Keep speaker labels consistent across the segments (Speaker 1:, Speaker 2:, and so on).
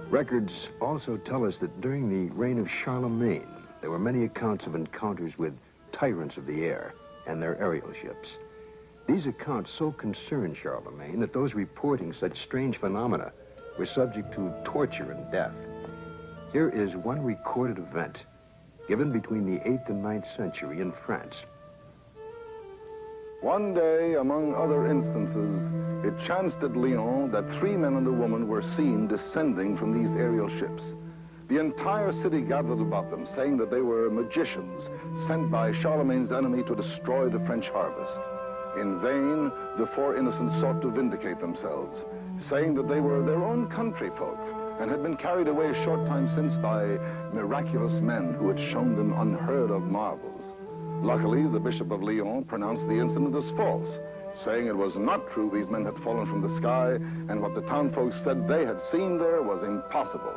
Speaker 1: Records also tell us that during the reign of Charlemagne, there were many accounts of encounters with tyrants of the air and their aerial ships. These accounts so concerned Charlemagne that those reporting such strange phenomena were subject to torture and death. Here is one recorded event given between the 8th and 9th century in France.
Speaker 2: One day, among other instances, it chanced at Lyon that 3 men and a woman were seen descending from these aerial ships. The entire city gathered about them, saying that they were magicians sent by Charlemagne's enemy to destroy the French harvest. In vain, the 4 innocents sought to vindicate themselves, saying that they were their own country folk and had been carried away a short time since by miraculous men who had shown them unheard of marvels. Luckily, the Bishop of Lyon pronounced the incident as false, saying it was not true these men had fallen from the sky, and what the townfolk said they had seen there was impossible.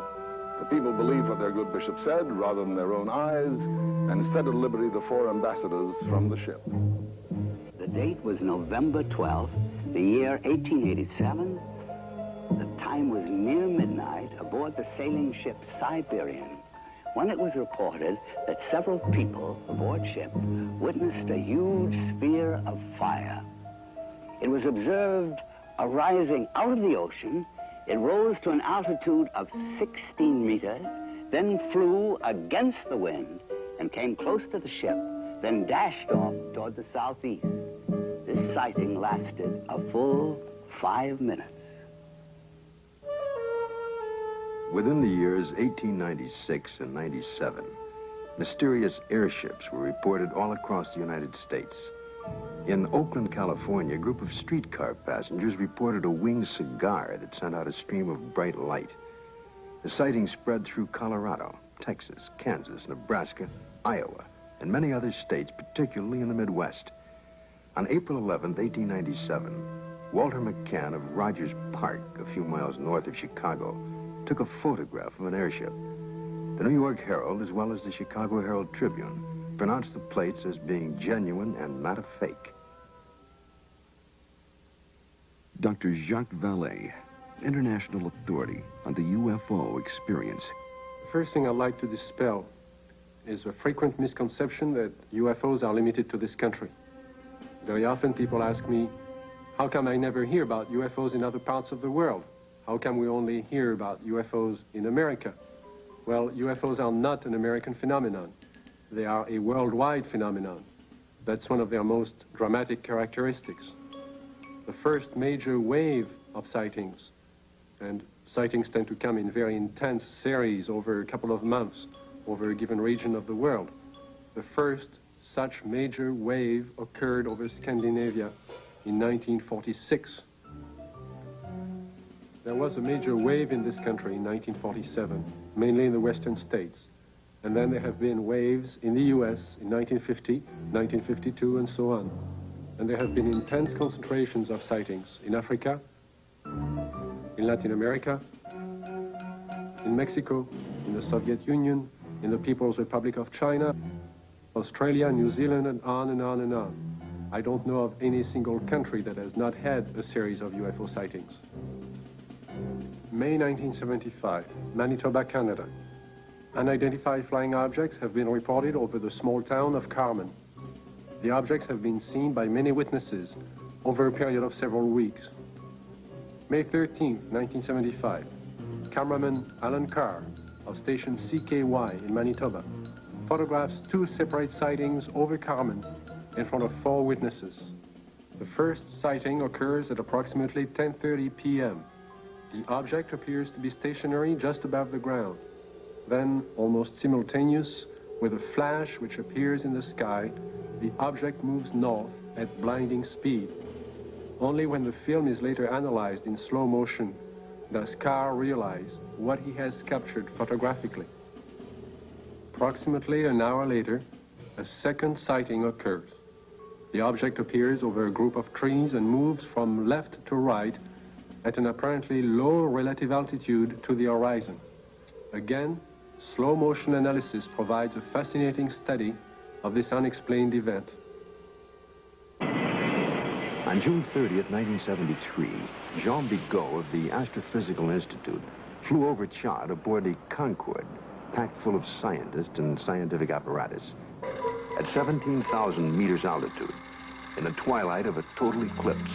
Speaker 2: The people believed what their good bishop said rather than their own eyes, and set at liberty the 4 ambassadors from the ship.
Speaker 3: The date was November 12th, the year 1887. The time was near midnight aboard the sailing ship Siberian, when it was reported that several people aboard ship witnessed a huge sphere of fire. It was observed arising out of the ocean. It rose to an altitude of 16 meters, then flew against the wind and came close to the ship, then dashed off toward the southeast. This sighting lasted a full 5 minutes.
Speaker 1: Within the years 1896 and 97, mysterious airships were reported all across the United States. In Oakland, California, a group of streetcar passengers reported a winged cigar that sent out a stream of bright light. The sighting spread through Colorado, Texas, Kansas, Nebraska, Iowa, and many other states, particularly in the Midwest. On April 11, 1897, Walter McCann of Rogers Park, a few miles north of Chicago, took a photograph of an airship. The New York Herald, as well as the Chicago Herald Tribune, pronounced the plates as being genuine and not a fake.
Speaker 4: Dr. Jacques Vallée, international authority on the UFO experience.
Speaker 5: The first thing I'd like to dispel is a frequent misconception that UFOs are limited to this country. Very often people ask me, how come I never hear about UFOs in other parts of the world? How come we only hear about UFOs in America? Well, UFOs are not an American phenomenon. They are a worldwide phenomenon. That's one of their most dramatic characteristics. The first major wave of sightings, and sightings tend to come in very intense series over a couple of months over a given region of the world. The first such major wave occurred over Scandinavia in 1946. There was a major wave in this country in 1947, mainly in the western states. And then there have been waves in the US in 1950, 1952, and so on. And there have been intense concentrations of sightings in Africa, in Latin America, in Mexico, in the Soviet Union, in the People's Republic of China, Australia, New Zealand, and on and on and on. I don't know of any single country that has not had a series of UFO sightings. May 1975, Manitoba, Canada. Unidentified flying objects have been reported over the small town of Carmen. The objects have been seen by many witnesses over a period of several weeks. May 13, 1975, cameraman Alan Carr of station CKY in Manitoba photographs 2 separate sightings over Carmen in front of 4 witnesses. The first sighting occurs at approximately 10:30 p.m. The object appears to be stationary just above the ground. Then, almost simultaneous with a flash which appears in the sky, the object moves north at blinding speed. Only when the film is later analyzed in slow motion does Carr realize what he has captured photographically. Approximately an hour later, a second sighting occurs. The object appears over a group of trees and moves from left to right at an apparently low relative altitude to the horizon. Again, slow motion analysis provides a fascinating study of this unexplained event.
Speaker 1: On June 30th, 1973, Jean Bigot of the Astrophysical Institute flew over Chad aboard the Concorde, packed full of scientists and scientific apparatus. At 17,000 meters altitude, in the twilight of a total eclipse,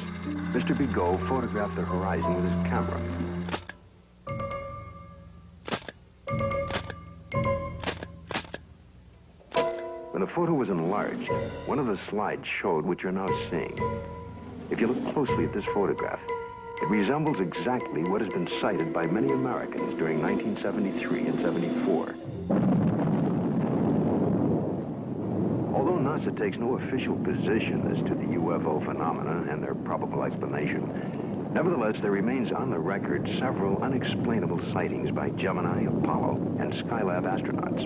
Speaker 1: Mr. Bigot photographed the horizon with his camera. When the photo was enlarged, one of the slides showed what you're now seeing. If you look closely at this photograph, it resembles exactly what has been cited by many Americans during 1973 and 74. Although NASA takes no official position as to the UFO phenomena and their probable explanation, nevertheless, there remains on the record several unexplainable sightings by Gemini, Apollo, and Skylab astronauts.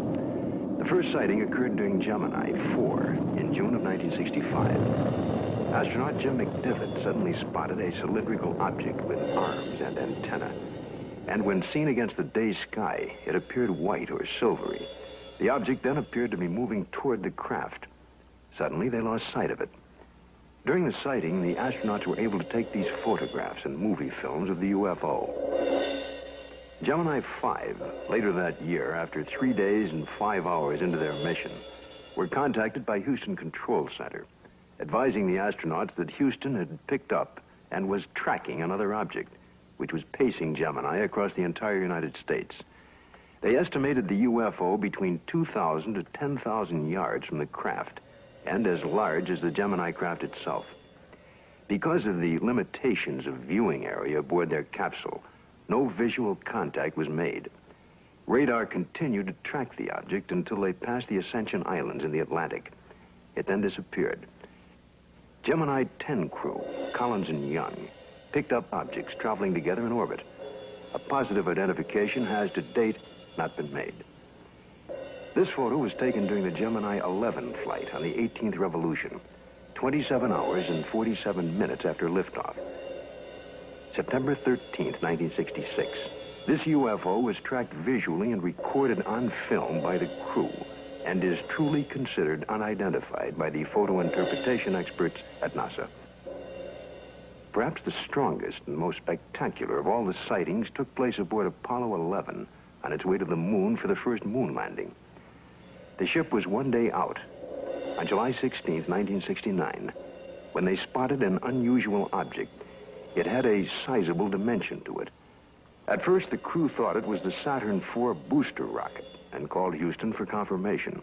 Speaker 1: The first sighting occurred during Gemini 4 in June of 1965. Astronaut Jim McDivitt suddenly spotted a cylindrical object with arms and antenna. And when seen against the day sky, it appeared white or silvery. The object then appeared to be moving toward the craft. Suddenly, they lost sight of it. During the sighting, the astronauts were able to take these photographs and movie films of the UFO. Gemini 5, later that year, after 3 days and 5 hours into their mission, were contacted by Houston Control Center, advising the astronauts that Houston had picked up and was tracking another object, which was pacing Gemini across the entire United States. They estimated the UFO between 2,000 to 10,000 yards from the craft, and as large as the Gemini craft itself. Because of the limitations of viewing area aboard their capsule, no visual contact was made. Radar continued to track the object until they passed the Ascension Islands in the Atlantic. It then disappeared. Gemini 10 crew, Collins and Young, picked up objects traveling together in orbit. A positive identification has, to date, not been made. This photo was taken during the Gemini 11 flight on the 18th revolution, 27 hours and 47 minutes after liftoff. September 13th, 1966. This UFO was tracked visually and recorded on film by the crew and is truly considered unidentified by the photo interpretation experts at NASA. Perhaps the strongest and most spectacular of all the sightings took place aboard Apollo 11 on its way to the moon for the first moon landing. The ship was 1 day out, on July 16th, 1969, when they spotted an unusual object. It had a sizable dimension to it. At first, the crew thought it was the Saturn IV booster rocket and called Houston for confirmation.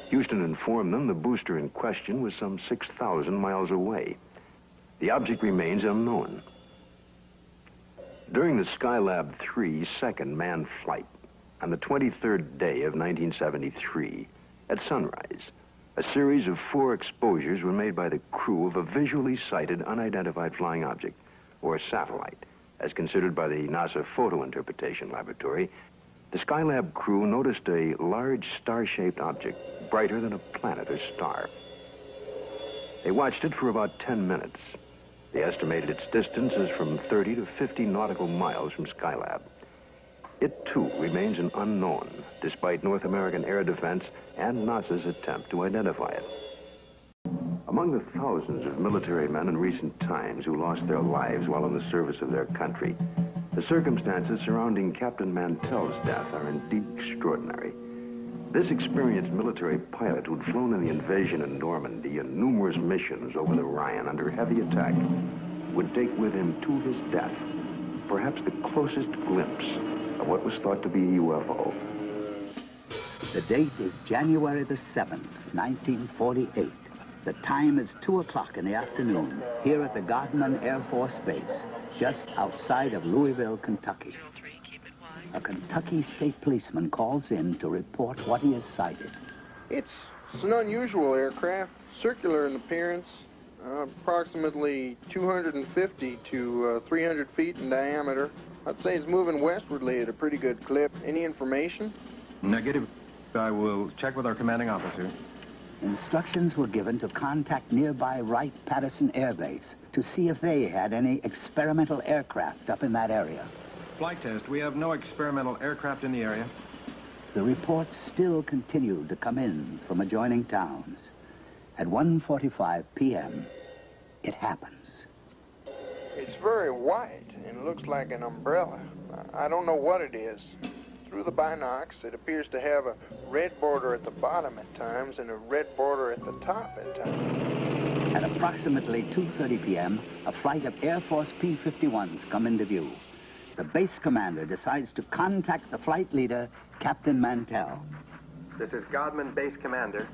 Speaker 1: Houston informed them the booster in question was some 6,000 miles away. The object remains unknown. During the Skylab 3 second manned flight, on the 23rd day of 1973, at sunrise, a series of 4 exposures were made by the crew of a visually sighted unidentified flying object, or satellite, as considered by the NASA Photo Interpretation Laboratory. The Skylab crew noticed a large star-shaped object, brighter than a planet or star. They watched it for about 10 minutes. They estimated its distance as from 30 to 50 nautical miles from Skylab. It, too, remains an unknown, despite North American air defense and NASA's attempt to identify it. Among the thousands of military men in recent times who lost their lives while in the service of their country, the circumstances surrounding Captain Mantell's death are indeed extraordinary. This experienced military pilot who'd flown in the invasion in Normandy and numerous missions over the Rhine under heavy attack would take with him to his death perhaps the closest glimpse of what was thought to be a UFO.
Speaker 3: The date is January the 7th, 1948. The time is 2 o'clock in the afternoon here at the Godman Air Force Base, just outside of Louisville, Kentucky. A Kentucky state policeman calls in to report what he has sighted.
Speaker 6: It's an unusual aircraft, circular in appearance, approximately 250 to 300 feet in diameter. I'd say it's moving westwardly at a pretty good clip. Any information?
Speaker 7: Negative. I will check with our commanding officer.
Speaker 3: Instructions were given to contact nearby Wright-Patterson Air Base to see if they had any experimental aircraft up in that area.
Speaker 7: Flight test. We have no experimental aircraft in the area.
Speaker 3: The reports still continued to come in from adjoining towns. At 1:45 p.m., it happens.
Speaker 6: It's very white and looks like an umbrella. I don't know what it is. Through the binocs, it appears to have a red border at the bottom at times and a red border at the top at times.
Speaker 3: At approximately 2:30 p.m., a flight of Air Force P-51s come into view. The base commander decides to contact the flight leader, Captain Mantell.
Speaker 8: This is Godman Base Commander.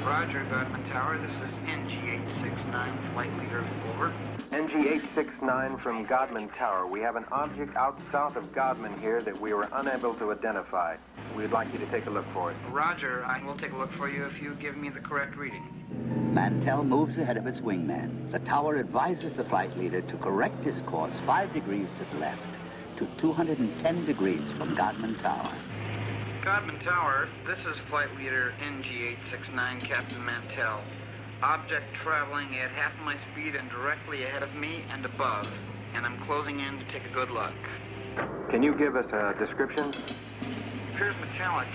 Speaker 9: Roger, Godman Tower. This is NG-869, flight leader, over.
Speaker 8: NG-869 from Godman Tower. We have an object out south of Godman here that we were unable to identify. We'd like you to take a look for it.
Speaker 9: Roger, I will take a look for you if you give me the correct reading.
Speaker 3: Mantell moves ahead of its wingman. The tower advises the flight leader to correct his course 5 degrees to the left to 210 degrees from Godman Tower.
Speaker 9: Godman Tower, this is flight leader NG-869, Captain Mantell. Object traveling at half my speed and directly ahead of me and above, and I'm closing in to take a good look.
Speaker 8: Can you give us a description?
Speaker 9: Appears metallic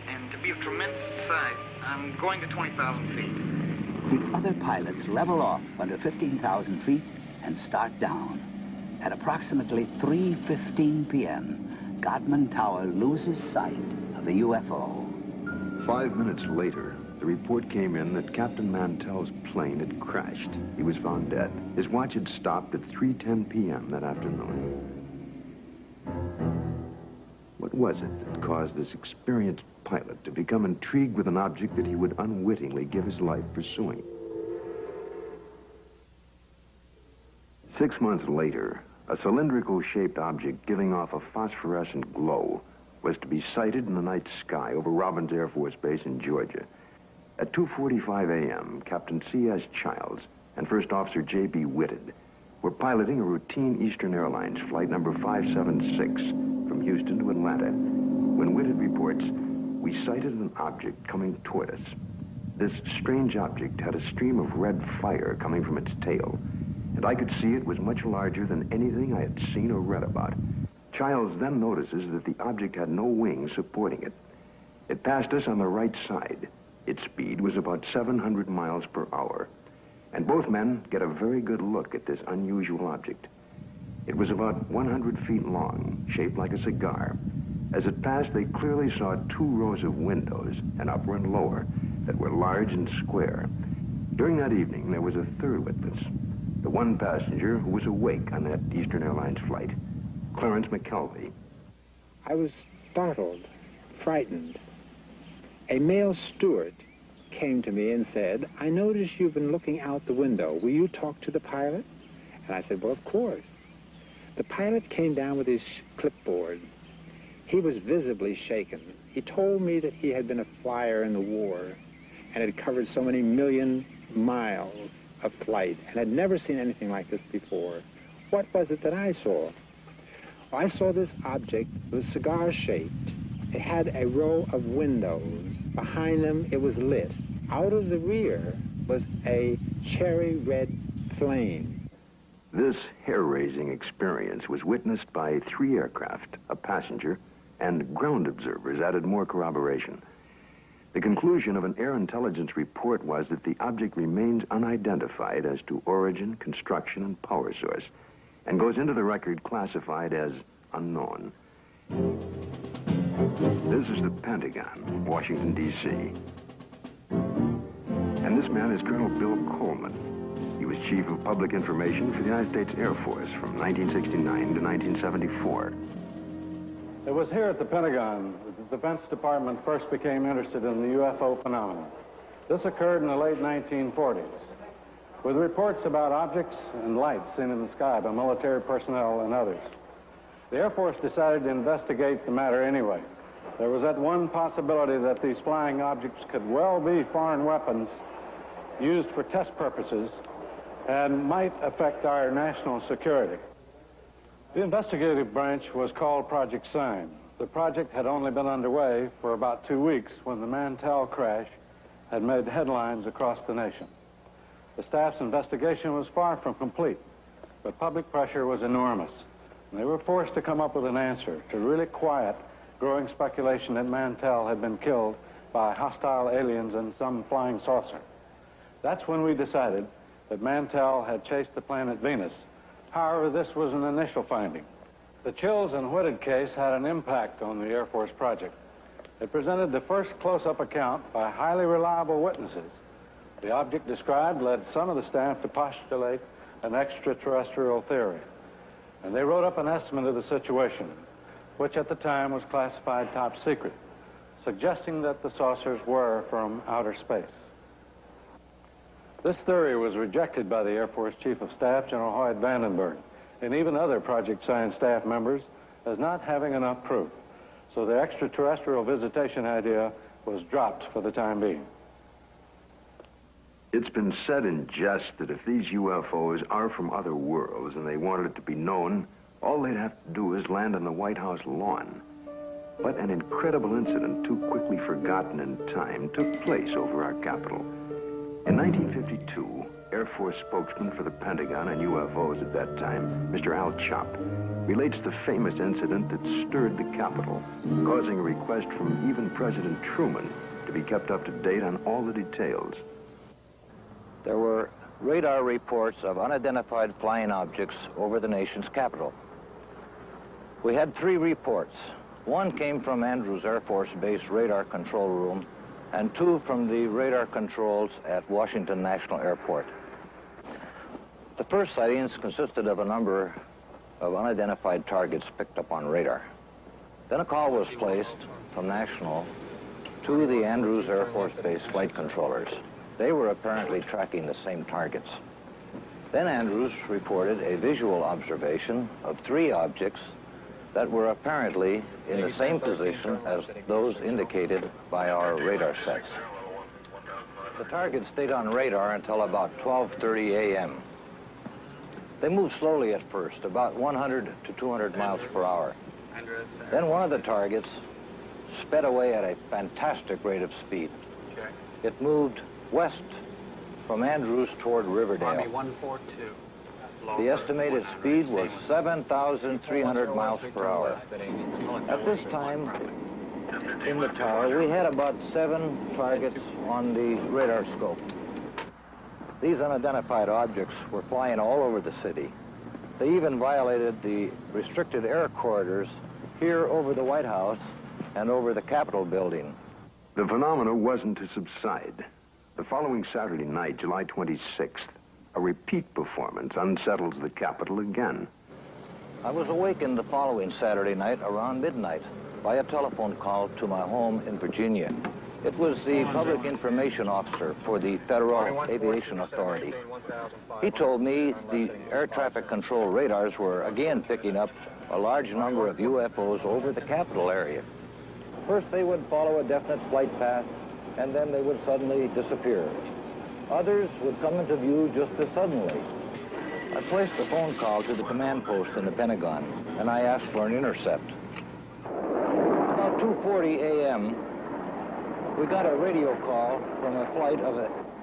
Speaker 9: and to be of tremendous size. I'm going to 20,000 feet.
Speaker 3: The other pilots level off under 15,000 feet and start down. At approximately 3:15 p.m., Godman Tower loses sight of the UFO.
Speaker 1: 5 minutes later, the report came in that Captain Mantell's plane had crashed. He was found dead. His watch had stopped at 3:10 p.m. that afternoon. What was it that caused this experienced pilot to become intrigued with an object that he would unwittingly give his life pursuing? 6 months later, a cylindrical-shaped object giving off a phosphorescent glow was to be sighted in the night sky over Robbins Air Force Base in Georgia. At 2:45 a.m., Captain C.S. Childs and First Officer J.B. Whitted were piloting a routine Eastern Airlines flight number 576 from Houston to Atlanta when Whitted reports, "We sighted an object coming toward us. This strange object had a stream of red fire coming from its tail, and I could see it was much larger than anything I had seen or read about." Childs then notices that the object had no wings supporting it. It passed us on the right side. Its speed was about 700 miles per hour. And both men get a very good look at this unusual object. It was about 100 feet long, shaped like a cigar. As it passed, they clearly saw 2 rows of windows, an upper and lower, that were large and square. During that evening, there was a third witness, the one passenger who was awake on that Eastern Airlines flight, Clarence McKelvey.
Speaker 10: I was startled, frightened. A male steward came to me and said, "I notice you've been looking out the window. Will you talk to the pilot?" And I said, "Well, of course." The pilot came down with his clipboard. He was visibly shaken. He told me that he had been a flyer in the war and had covered so many million miles of flight and had never seen anything like this before. What was it that I saw? I saw this object. It was cigar-shaped. It had a row of windows. Behind them, it was lit. Out of the rear was a cherry red flame.
Speaker 1: This hair-raising experience was witnessed by 3 aircraft, a passenger, and ground observers added more corroboration. The conclusion of an air intelligence report was that the object remains unidentified as to origin, construction, and power source, and goes into the record classified as unknown. This is the Pentagon, Washington, D.C. And this man is Colonel Bill Coleman. He was Chief of Public Information for the United States Air Force from 1969 to 1974.
Speaker 11: It was here at the Pentagon that the Defense Department first became interested in the UFO phenomenon. This occurred in the late 1940s, with reports about objects and lights seen in the sky by military personnel and others. The Air Force decided to investigate the matter anyway. There was that one possibility that these flying objects could well be foreign weapons used for test purposes and might affect our national security. The investigative branch was called Project Sign. The project had only been underway for about 2 weeks when the Mantell crash had made headlines across the nation. The staff's investigation was far from complete, but public pressure was enormous. They were forced to come up with an answer to really quiet growing speculation that Mantell had been killed by hostile aliens and some flying saucer. That's when we decided that Mantell had chased the planet Venus However, this was an initial finding. The Chills and Whitted case had an impact on the Air Force project. It presented the first close-up account by highly reliable witnesses. The object described led some of the staff to postulate an extraterrestrial theory. And they wrote up an estimate of the situation, which at the time was classified top secret, suggesting that the saucers were from outer space. This theory was rejected by the Air Force Chief of Staff, General Hoyt Vandenberg, and even other Project Science staff members as not having enough proof. So the extraterrestrial visitation idea was dropped for the time being.
Speaker 1: It's been said in jest that if these UFOs are from other worlds and they wanted it to be known, all they'd have to do is land on the White House lawn. But an incredible incident, too quickly forgotten in time, took place over our Capitol. In 1952, Air Force spokesman for the Pentagon and UFOs at that time, Mr. Al Chop, relates the famous incident that stirred the Capitol, causing a request from even President Truman to be kept up to date on all the details.
Speaker 12: There were radar reports of unidentified flying objects over the nation's capital. We had 3 reports. One came from Andrews Air Force Base radar control room, and 2 from the radar controls at Washington National Airport. The first sightings consisted of a number of unidentified targets picked up on radar. Then a call was placed from National to the Andrews Air Force Base flight controllers. They were apparently tracking the same targets. Then Andrews reported a visual observation of 3 objects that were apparently in the same position as those indicated by our radar sets. The targets stayed on radar until about 12:30 a.m. They moved slowly at first, about 100 to 200 miles per hour. Then one of the targets sped away at a fantastic rate of speed. It moved west from Andrews toward Riverdale.
Speaker 13: Army 142.
Speaker 12: The estimated speed was 7,300 miles per hour. At this time, in the tower, we had about 7 targets on the radar scope. These unidentified objects were flying all over the city. They even violated the restricted air corridors here over the White House and over the Capitol building.
Speaker 1: The phenomena wasn't to subside. The following Saturday night, July 26th, a repeat performance unsettles the Capitol again.
Speaker 12: I was awakened the following Saturday night around midnight by a telephone call to my home in Virginia. It was the public information officer for the Federal Aviation Authority. He told me the air traffic control radars were again picking up a large number of UFOs over the Capitol area. First, they would follow a definite flight path, and then they would suddenly disappear. Others would come into view just as suddenly. I placed a phone call to the command post in the Pentagon, and I asked for an intercept. About 2:40 a.m., we got a radio call from a flight of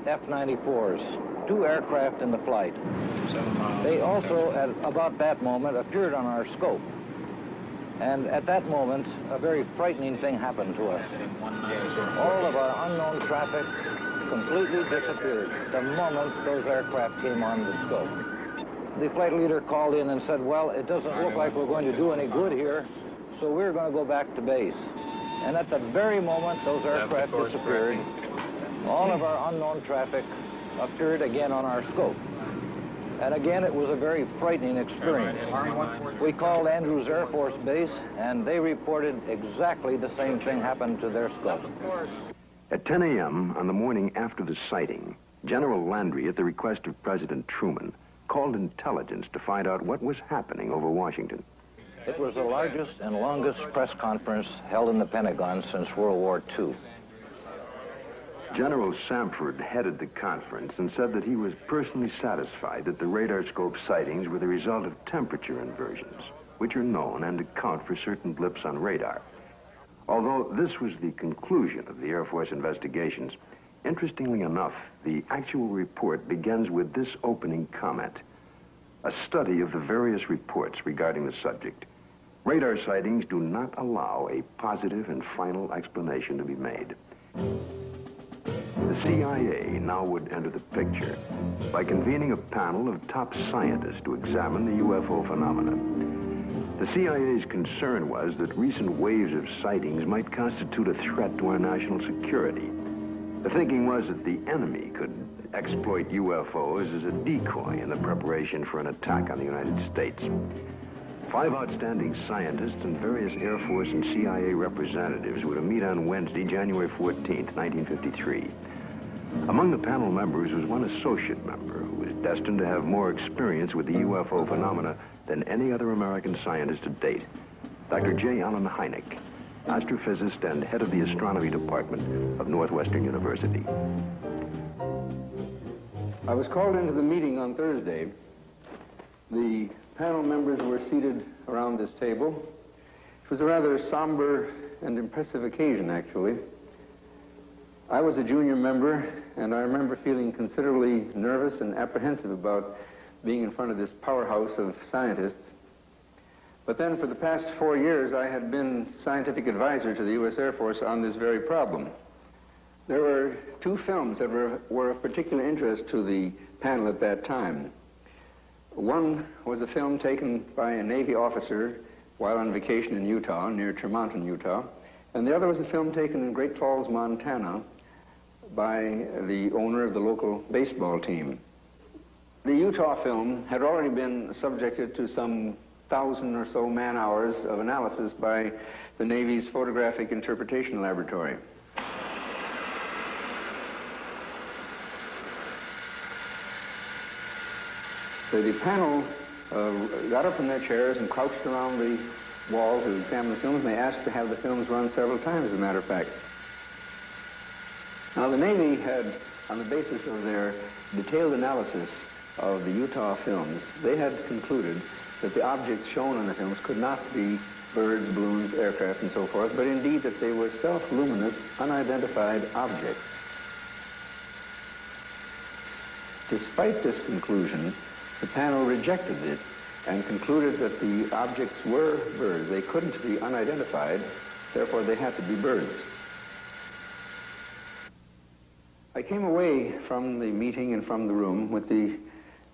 Speaker 12: F-94s, 2 aircraft in the flight. They also, at about that moment, appeared on our scope. And at that moment, a very frightening thing happened to us. All of our unknown traffic completely disappeared the moment those aircraft came on the scope. The flight leader called in and said, well, it doesn't look like we're going to do any good here, so we're going to go back to base. And at the very moment those aircraft disappeared, all of our unknown traffic appeared again on our scope. And again, it was a very frightening experience. We called Andrews Air Force Base, and they reported exactly the same thing happened to their scope.
Speaker 1: At 10 a.m. on the morning after the sighting, General Landry, at the request of President Truman, called intelligence to find out what was happening over Washington.
Speaker 12: It was the largest and longest press conference held in the Pentagon since World War II.
Speaker 1: General Samford headed the conference and said that he was personally satisfied that the radar scope sightings were the result of temperature inversions, which are known and account for certain blips on radar. Although this was the conclusion of the Air Force investigations, interestingly enough, the actual report begins with this opening comment: a study of the various reports regarding the subject. Radar sightings do not allow a positive and final explanation to be made. The The CIA now would enter the picture by convening a panel of top scientists to examine the UFO phenomena. The CIA's concern was that recent waves of sightings might constitute a threat to our national security. The thinking was that the enemy could exploit UFOs as a decoy in the preparation for an attack on the United States. 5 outstanding scientists and various Air Force and CIA representatives were to meet on Wednesday, January 14th, 1953. Among the panel members was one associate member who was destined to have more experience with the UFO phenomena than any other American scientist to date, Dr. J. Allen Hynek, astrophysicist and head of the astronomy department of Northwestern University.
Speaker 13: I was called into the meeting on Thursday. The panel members were seated around this table. It was a rather somber and impressive occasion, actually. I was a junior member, and I remember feeling considerably nervous and apprehensive about being in front of this powerhouse of scientists. But then for the past 4 years, I had been scientific advisor to the U.S. Air Force on this very problem. There were 2 films that were of particular interest to the panel at that time. One was a film taken by a Navy officer while on vacation in Utah, near Tremonton, Utah, and the other was a film taken in Great Falls, Montana, by the owner of the local baseball team. The Utah film had already been subjected to some 1,000 or so man-hours of analysis by the Navy's Photographic Interpretation Laboratory. So the panel got up from their chairs and crouched around the wall to examine the films, and they asked to have the films run several times, as a matter of fact. Now, the Navy had, on the basis of their detailed analysis of the Utah films, they had concluded that the objects shown on the films could not be birds, balloons, aircraft, and so forth, but indeed that they were self-luminous, unidentified objects. Despite this conclusion, the panel rejected it and concluded that the objects were birds. They couldn't be unidentified, therefore they had to be birds. I came away from the meeting and from the room with the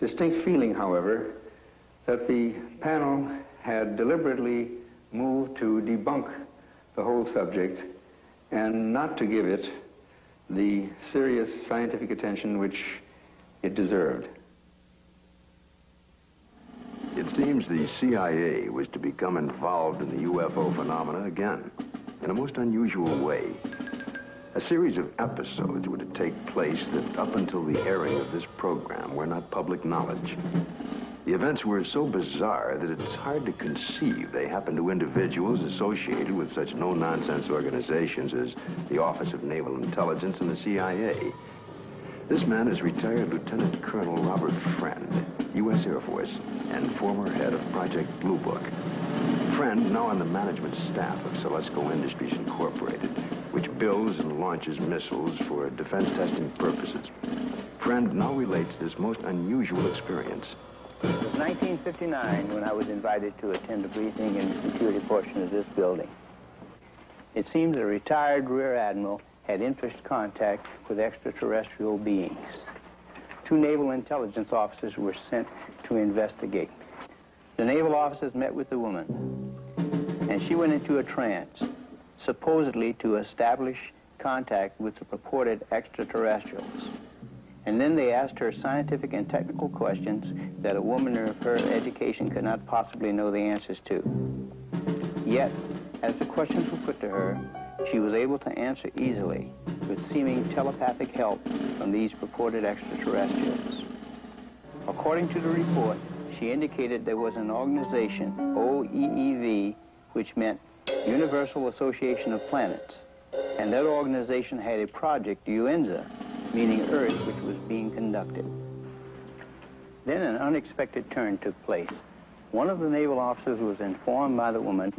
Speaker 13: distinct feeling, however, that the panel had deliberately moved to debunk the whole subject and not to give it the serious scientific attention which it deserved.
Speaker 1: It seems the CIA was to become involved in the UFO phenomena again, in a most unusual way. A series of episodes were to take place that, up until the airing of this program, were not public knowledge. The events were so bizarre that it's hard to conceive they happened to individuals associated with such no-nonsense organizations as the Office of Naval Intelligence and the CIA. This man is retired Lieutenant Colonel Robert Friend, U.S. Air Force, and former head of Project Blue Book. Friend, now on the management staff of Celesco Industries Incorporated, which builds and launches missiles for defense testing purposes. Friend now relates this most unusual experience.
Speaker 14: It was 1959 when I was invited to attend a briefing in the security portion of this building. It seems a retired Rear Admiral had interest contact with extraterrestrial beings. 2 naval intelligence officers were sent to investigate. The naval officers met with the woman, and she went into a trance, supposedly to establish contact with the purported extraterrestrials. And then they asked her scientific and technical questions that a woman of her education could not possibly know the answers to. Yet, as the questions were put to her, she was able to answer easily with seeming telepathic help from these purported extraterrestrials. According to the report, she indicated there was an organization, OEEV, which meant Universal Association of Planets, and that organization had a project, UNZA, meaning Earth, which was being conducted. Then an unexpected turn took place. One of the naval officers was informed by the woman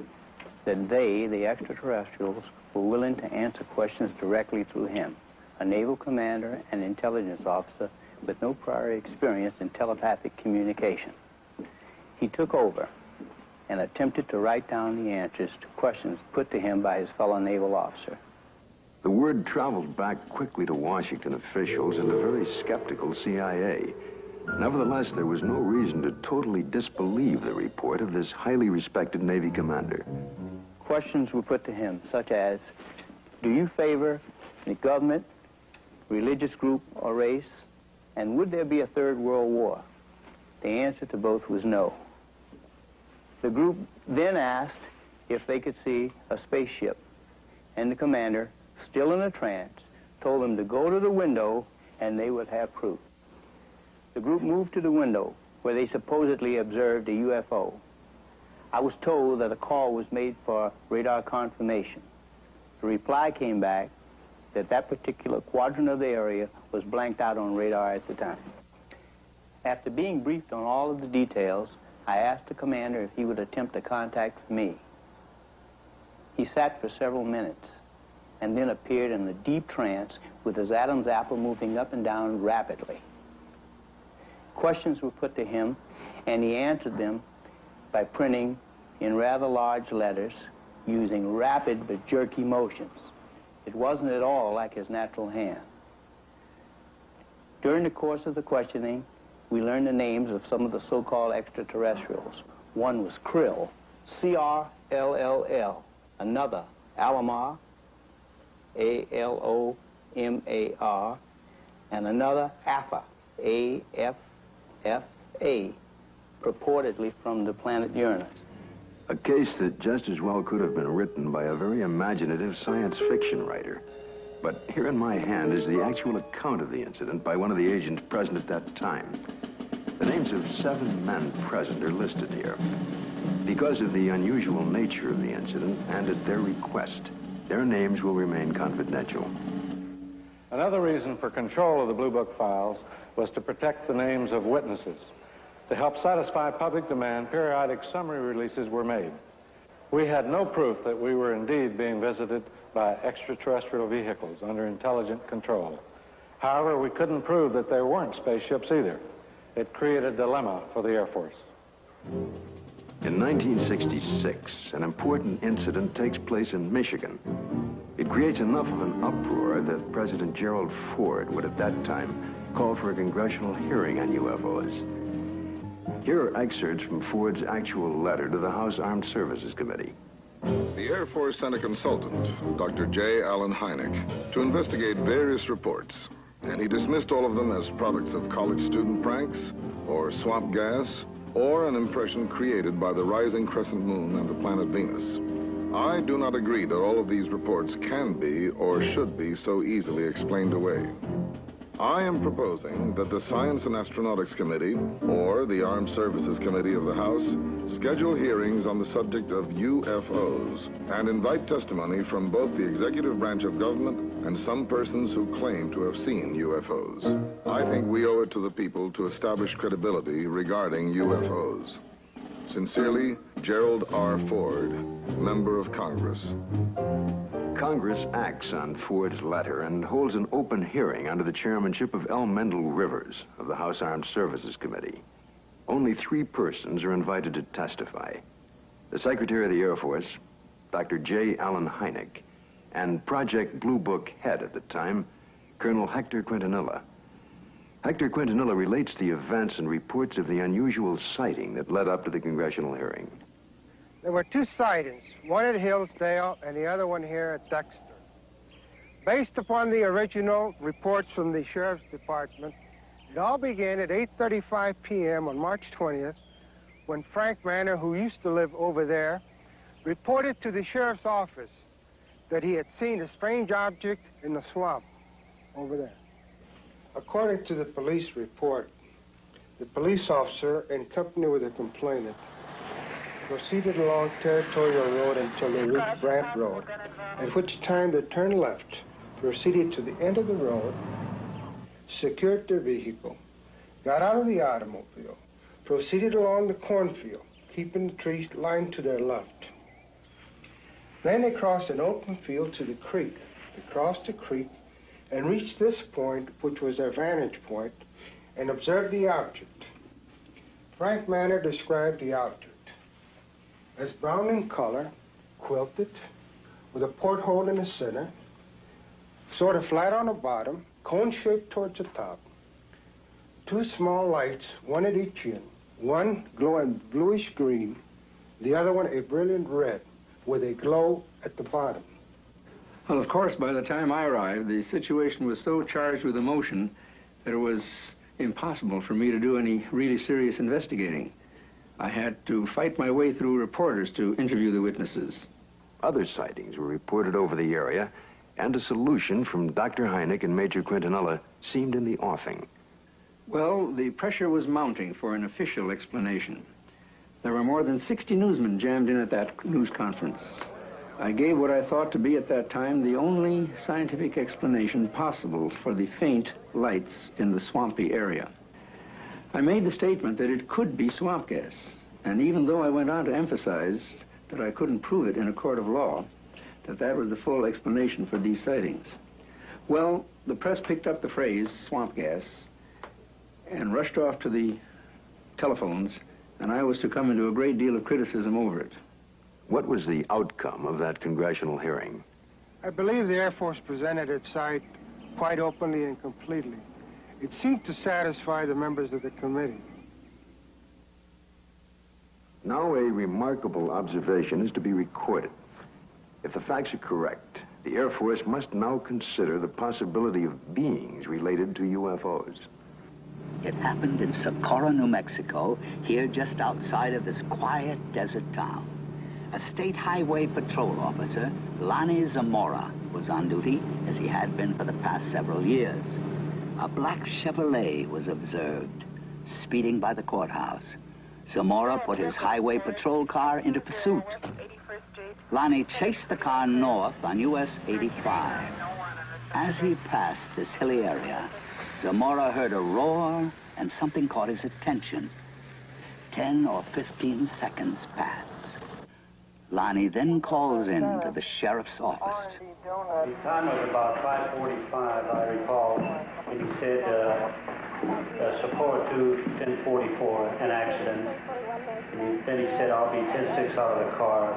Speaker 14: that they, the extraterrestrials, were willing to answer questions directly through him, a naval commander and intelligence officer with no prior experience in telepathic communication. He took over and attempted to write down the answers to questions put to him by his fellow naval officer.
Speaker 1: The word traveled back quickly to Washington officials and the very skeptical CIA. Nevertheless, there was no reason to totally disbelieve the report of this highly respected Navy commander.
Speaker 14: Questions were put to him, such as, do you favor the government, religious group, or race? And would there be a third world war? The answer to both was no. The group then asked if they could see a spaceship, and the commander, still in a trance, told them to go to the window and they would have proof. The group moved to the window where they supposedly observed a UFO. I was told that a call was made for radar confirmation. The reply came back that that particular quadrant of the area was blanked out on radar at the time. After being briefed on all of the details, I asked the commander if he would attempt to contact me. He sat for several minutes and then appeared in a deep trance with his Adam's apple moving up and down rapidly. Questions were put to him, and he answered them by printing in rather large letters using rapid but jerky motions. It wasn't at all like his natural hand. During the course of the questioning, we learned the names of some of the so-called extraterrestrials. One was Krill, C-R-L-L-L. Another, Alomar, A-L-O-M-A-R. And another, Alpha, A-F-F-A, purportedly from the planet Uranus.
Speaker 1: A case that just as well could have been written by a very imaginative science fiction writer. But here in my hand is the actual account of the incident by one of the agents present at that time. The names of 7 men present are listed here. Because of the unusual nature of the incident and at their request, their names will remain confidential.
Speaker 11: Another reason for control of the Blue Book files was to protect the names of witnesses. To help satisfy public demand, periodic summary releases were made. We had no proof that we were indeed being visited by extraterrestrial vehicles under intelligent control. However, we couldn't prove that there weren't spaceships either. It created a dilemma for the Air Force.
Speaker 1: In 1966, an important incident takes place in Michigan. It creates enough of an uproar that President Gerald Ford would at that time call for a congressional hearing on UFOs. Here are excerpts from Ford's actual letter to the House Armed Services Committee.
Speaker 2: The Air Force sent a consultant, Dr. J. Allen Hynek, to investigate various reports, and he dismissed all of them as products of college student pranks, or swamp gas, or an impression created by the rising crescent moon and the planet Venus. I do not agree that all of these reports can be or should be so easily explained away. I am proposing that the Science and Astronautics Committee, or the Armed Services Committee of the House, schedule hearings on the subject of UFOs and invite testimony from both the executive branch of government and some persons who claim to have seen UFOs. I think we owe it to the people to establish credibility regarding UFOs. Sincerely, Gerald R. Ford, Member of Congress.
Speaker 1: Congress acts on Ford's letter and holds an open hearing under the chairmanship of L. Mendel Rivers of the House Armed Services Committee. Only 3 persons are invited to testify. The Secretary of the Air Force, Dr. J. Allen Hynek, and Project Blue Book head at the time, Colonel Hector Quintanilla. Hector Quintanilla relates the events and reports of the unusual sighting that led up to the congressional hearing.
Speaker 15: There were 2 sightings, one at Hillsdale and the other one here at Dexter. Based upon the original reports from the Sheriff's Department, it all began at 8:35 p.m. on March 20th, when Frank Manor, who used to live over there, reported to the Sheriff's office that he had seen a strange object in the swamp over there. According to the police report, the police officer, in company with the complainant, proceeded along Territorial Road until they reached Brant Road, at which time they turned left, proceeded to the end of the road, secured their vehicle, got out of the automobile, proceeded along the cornfield, keeping the trees lined to their left. Then they crossed an open field to the creek. They crossed the creek and reached this point, which was their vantage point, and observed the object. Frank Manor described the object as brown in color, quilted, with a porthole in the center, sort of flat on the bottom, cone-shaped towards the top. Two small lights, one at each end. One glowing bluish green, the other one a brilliant red with a glow at the bottom.
Speaker 13: Well, of course, by the time I arrived, the situation was so charged with emotion that it was impossible for me to do any really serious investigating. I had to fight my way through reporters to interview the witnesses.
Speaker 1: Other sightings were reported over the area, and a solution from Dr. Hynek and Major Quintanilla seemed in the offing.
Speaker 13: Well, the pressure was mounting for an official explanation. There were more than 60 newsmen jammed in at that news conference. I gave what I thought to be at that time the only scientific explanation possible for the faint lights in the swampy area. I made the statement that it could be swamp gas, and even though I went on to emphasize that I couldn't prove it in a court of law, that was the full explanation for these sightings. Well, the press picked up the phrase swamp gas and rushed off to the telephones, and I was to come into a great deal of criticism over it.
Speaker 1: What was the outcome of that congressional hearing?
Speaker 15: I believe the Air Force presented its side quite openly and completely. It seemed to satisfy the members of the committee.
Speaker 1: Now a remarkable observation is to be recorded. If the facts are correct, the Air Force must now consider the possibility of beings related to UFOs.
Speaker 3: It happened in Socorro, New Mexico, here just outside of this quiet desert town. A state highway patrol officer, Lonnie Zamora, was on duty, as he had been for the past several years. A black Chevrolet was observed, speeding by the courthouse. Zamora put his highway patrol car into pursuit. Lonnie chased the car north on US 85. As he passed this hilly area, Zamora heard a roar and something caught his attention. 10 or 15 seconds pass. Lonnie then calls in to the sheriff's office.
Speaker 16: The time was about 5:45, I recall, and he said, support to 1044, an accident. And then he said, I'll be 10-6 out of the car,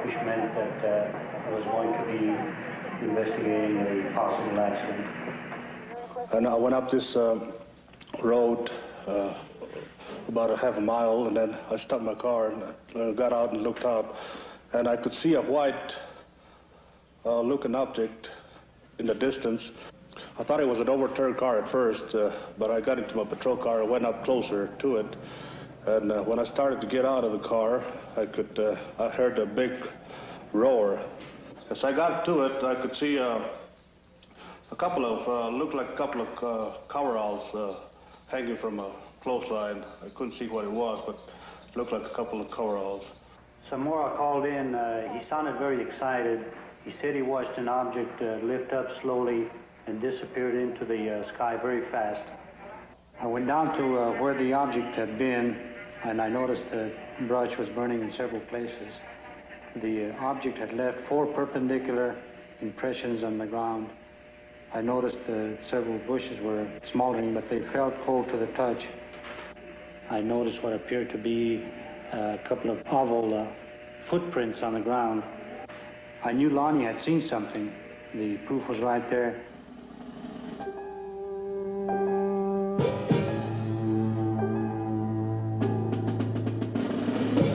Speaker 16: which meant that I was going to be investigating a possible accident.
Speaker 17: And I went up this road about a half a mile, and then I stopped my car and I got out and looked out, and I could see a white looking object in the distance. I thought it was an overturned car at first, but I got into my patrol car and went up closer to it. And when I started to get out of the car, I heard a big roar. As I got to it, I could see looked like a couple of coveralls hanging from a clothesline. I couldn't see what it was, but it looked like a couple of coveralls.
Speaker 16: Zamora called in. He sounded very excited. He said he watched an object lift up slowly and disappeared into the sky very fast. I went down to where the object had been, and I noticed the brush was burning in several places. The object had left 4 perpendicular impressions on the ground. I noticed several bushes were smoldering, but they felt cold to the touch. I noticed what appeared to be a couple of oval footprints on the ground. I knew Lonnie had seen something. The proof was right there.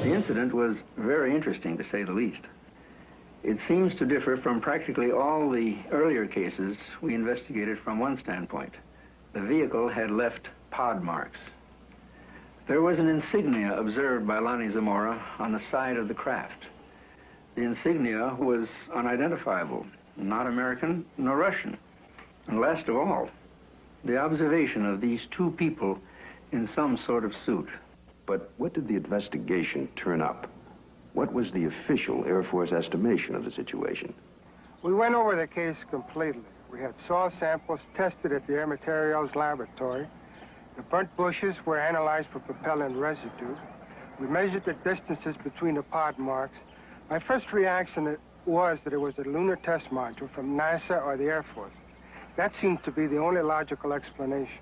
Speaker 13: The incident was very interesting, to say the least. It seems to differ from practically all the earlier cases we investigated from one standpoint. The vehicle had left pod marks. There was an insignia observed by Lonnie Zamora on the side of the craft. The insignia was unidentifiable, not American nor Russian. And last of all, the observation of these 2 people in some sort of suit.
Speaker 1: But what did the investigation turn up? What was the official Air Force estimation of the situation?
Speaker 15: We went over the case completely. We had soil samples tested at the Air Materials Laboratory. The burnt bushes were analyzed for propellant residue. We measured the distances between the pod marks. My first reaction was that it was a lunar test module from NASA or the Air Force. That seemed to be the only logical explanation.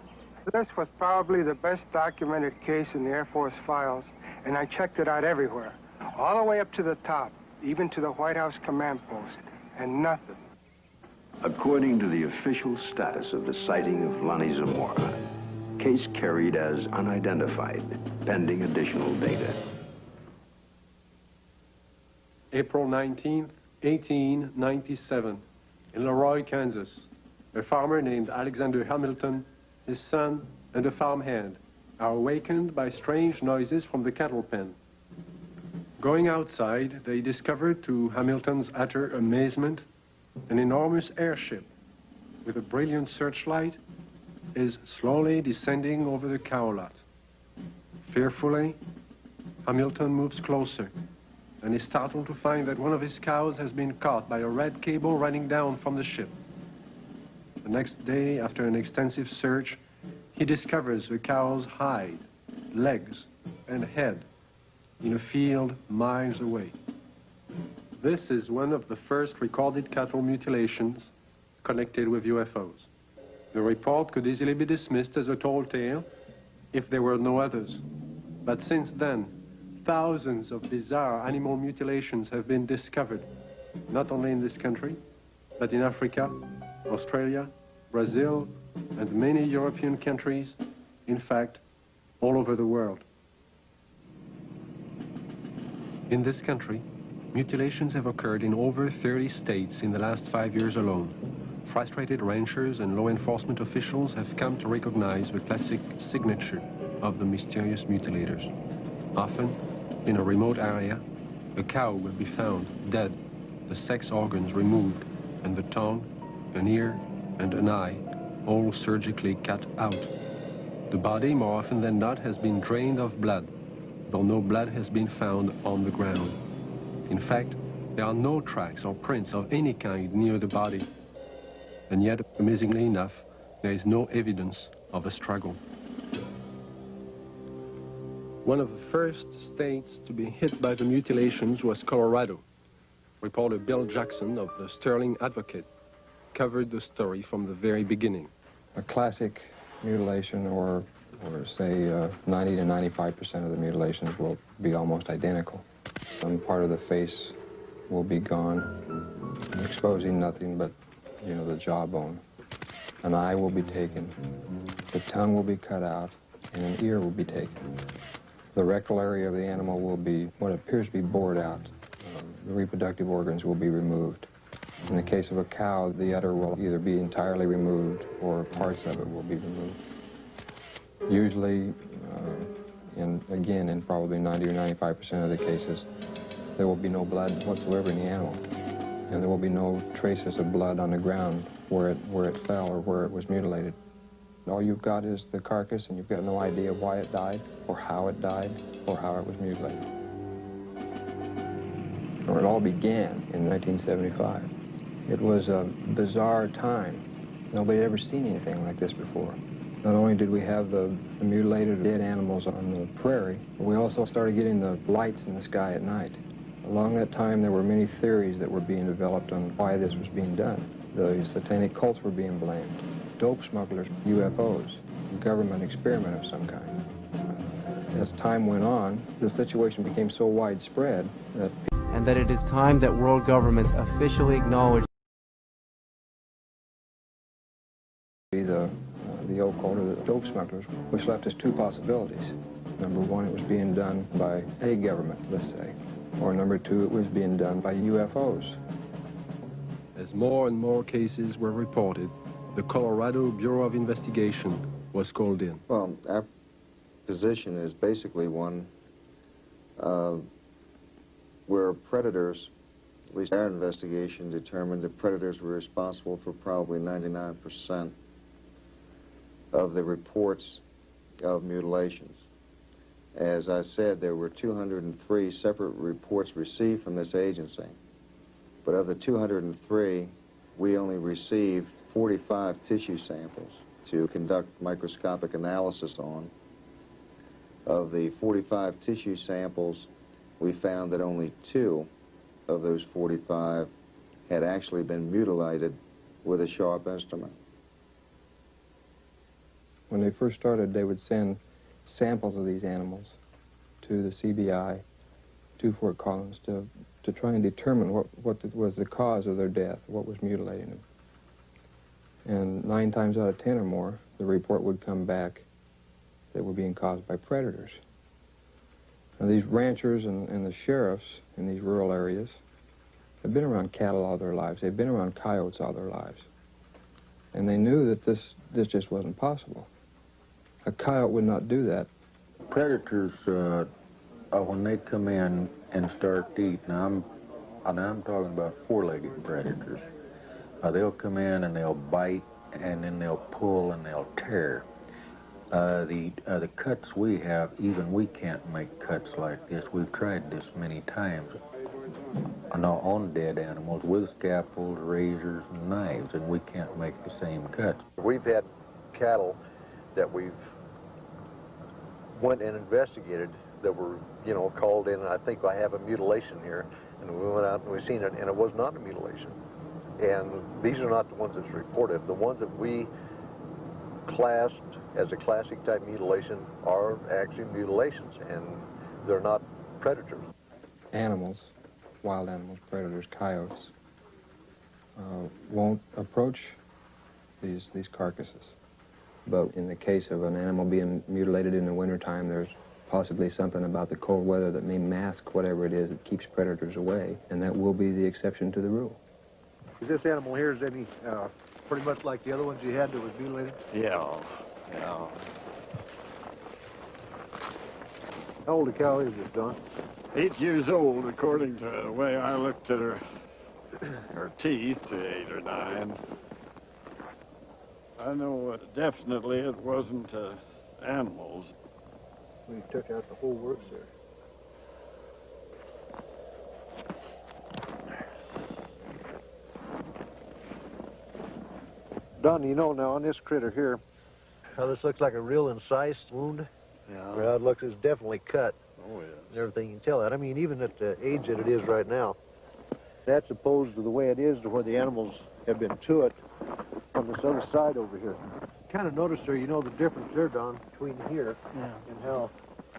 Speaker 15: This was probably the best documented case in the Air Force files, and I checked it out everywhere, all the way up to the top, even to the White House command post, and nothing.
Speaker 1: According to the official status of the sighting of Lonnie Zamora, case carried as unidentified, pending additional data.
Speaker 5: April 19th, 1897, in Leroy, Kansas, a farmer named Alexander Hamilton, his son, and a farmhand are awakened by strange noises from the cattle pen. Going outside, they discovered, to Hamilton's utter amazement, an enormous airship with a brilliant searchlight is slowly descending over the cow lot. Fearfully, Hamilton moves closer and is startled to find that one of his cows has been caught by a red cable running down from the ship. The next day, after an extensive search, he discovers the cow's hide, legs, and head in a field miles away. This is one of the first recorded cattle mutilations connected with UFOs. The report could easily be dismissed as a tall tale if there were no others. But since then, thousands of bizarre animal mutilations have been discovered, not only in this country, but in Africa, Australia, Brazil, and many European countries, in fact, all over the world. In this country, mutilations have occurred in over 30 states in the last 5 years alone. Frustrated ranchers and law enforcement officials have come to recognize the classic signature of the mysterious mutilators. Often, in a remote area, a cow will be found dead, the sex organs removed, and the tongue, an ear, and an eye all surgically cut out. The body, more often than not, has been drained of blood, though no blood has been found on the ground. In fact, there are no tracks or prints of any kind near the body. And yet, amazingly enough, there is no evidence of a struggle. One of the first states to be hit by the mutilations was Colorado. Reporter Bill Jackson of the Sterling Advocate covered the story from the very beginning.
Speaker 18: A classic mutilation, or say 90 to 95% of the mutilations will be almost identical. Some part of the face will be gone, exposing nothing but, you know, the jawbone. An eye will be taken, the tongue will be cut out, and an ear will be taken. The rectal area of the animal will be what appears to be bored out. The reproductive organs will be removed. In the case of a cow, the udder will either be entirely removed or parts of it will be removed. Usually, again, in probably 90 or 95% of the cases, there will be no blood whatsoever in the animal. And there will be no traces of blood on the ground where it fell or where it was mutilated. All you've got is the carcass, and you've got no idea why it died, or how it died, or how it was mutilated. Or it all began in 1975. It was a bizarre time. Nobody had ever seen anything like this before. Not only did we have the mutilated dead animals on the prairie, but we also started getting the lights in the sky at night. Along that time, there were many theories that were being developed on why this was being done. The satanic cults were being blamed, dope smugglers, UFOs, a government experiment of some kind. As time went on, the situation became so widespread that...
Speaker 19: And that it is time that world governments officially acknowledge
Speaker 18: the occult or the dope smugglers, which left us two possibilities. Number one, it was being done by a government, let's say. Or number two, it was being done by UFOs.
Speaker 5: As more and more cases were reported, the Colorado Bureau of Investigation was called in.
Speaker 20: Well, our position is basically one where predators, at least our investigation determined that predators were responsible for probably 99% of the reports of mutilations. As I said, there were 203 separate reports received from this agency. But of the 203, we only received 45 tissue samples to conduct microscopic analysis on. Of the 45 tissue samples, we found that only 2 of those 45 had actually been mutilated with a sharp instrument.
Speaker 18: When they first started, they would send samples of these animals to the CBI, to Fort Collins, to try and determine what was the cause of their death, what was mutilating them. And 9 times out of 10 or more, the report would come back that were being caused by predators. Now, these ranchers and the sheriffs in these rural areas have been around cattle all their lives. They've been around coyotes all their lives. And they knew that this just wasn't possible. A coyote would not do that.
Speaker 21: Predators, when they come in and start to eat, now I'm talking about four-legged predators. They'll come in and they'll bite, and then they'll pull and they'll tear. The cuts we have, even we can't make cuts like this. We've tried this many times on dead animals with scalpels, razors, and knives, and we can't make the same cuts.
Speaker 22: We've had cattle that we've went and investigated that were, you know, called in, and I think I have a mutilation here, and we went out and we seen it, and it was not a mutilation. And these are not the ones that's reported. The ones that we classed as a classic type mutilation are actually mutilations, and they're not predators.
Speaker 18: Animals, wild animals, predators, coyotes, won't approach these carcasses. But in the case of an animal being mutilated in the wintertime, there's possibly something about the cold weather that may mask whatever it is that keeps predators away, and that will be the exception to the rule.
Speaker 22: Is this animal here, is any pretty much like the other ones you had that was mutilated?
Speaker 23: Yeah.
Speaker 22: How old a cow is this, Don?
Speaker 23: 8 years old, according to the way I looked at her teeth, 8 or 9. I know definitely it wasn't animals.
Speaker 22: We took out the whole works there. Don, you know now on this critter here, how this looks like a real incised wound?
Speaker 23: Yeah.
Speaker 22: Well, it looks, it's definitely cut.
Speaker 23: Oh, yeah.
Speaker 22: And everything, you can tell that. I mean, even at the age that it is right now, that's opposed to the way it is to where the animals have been to it on this other side over here. Kind of noticed there, you know, the difference there, Don, between here and how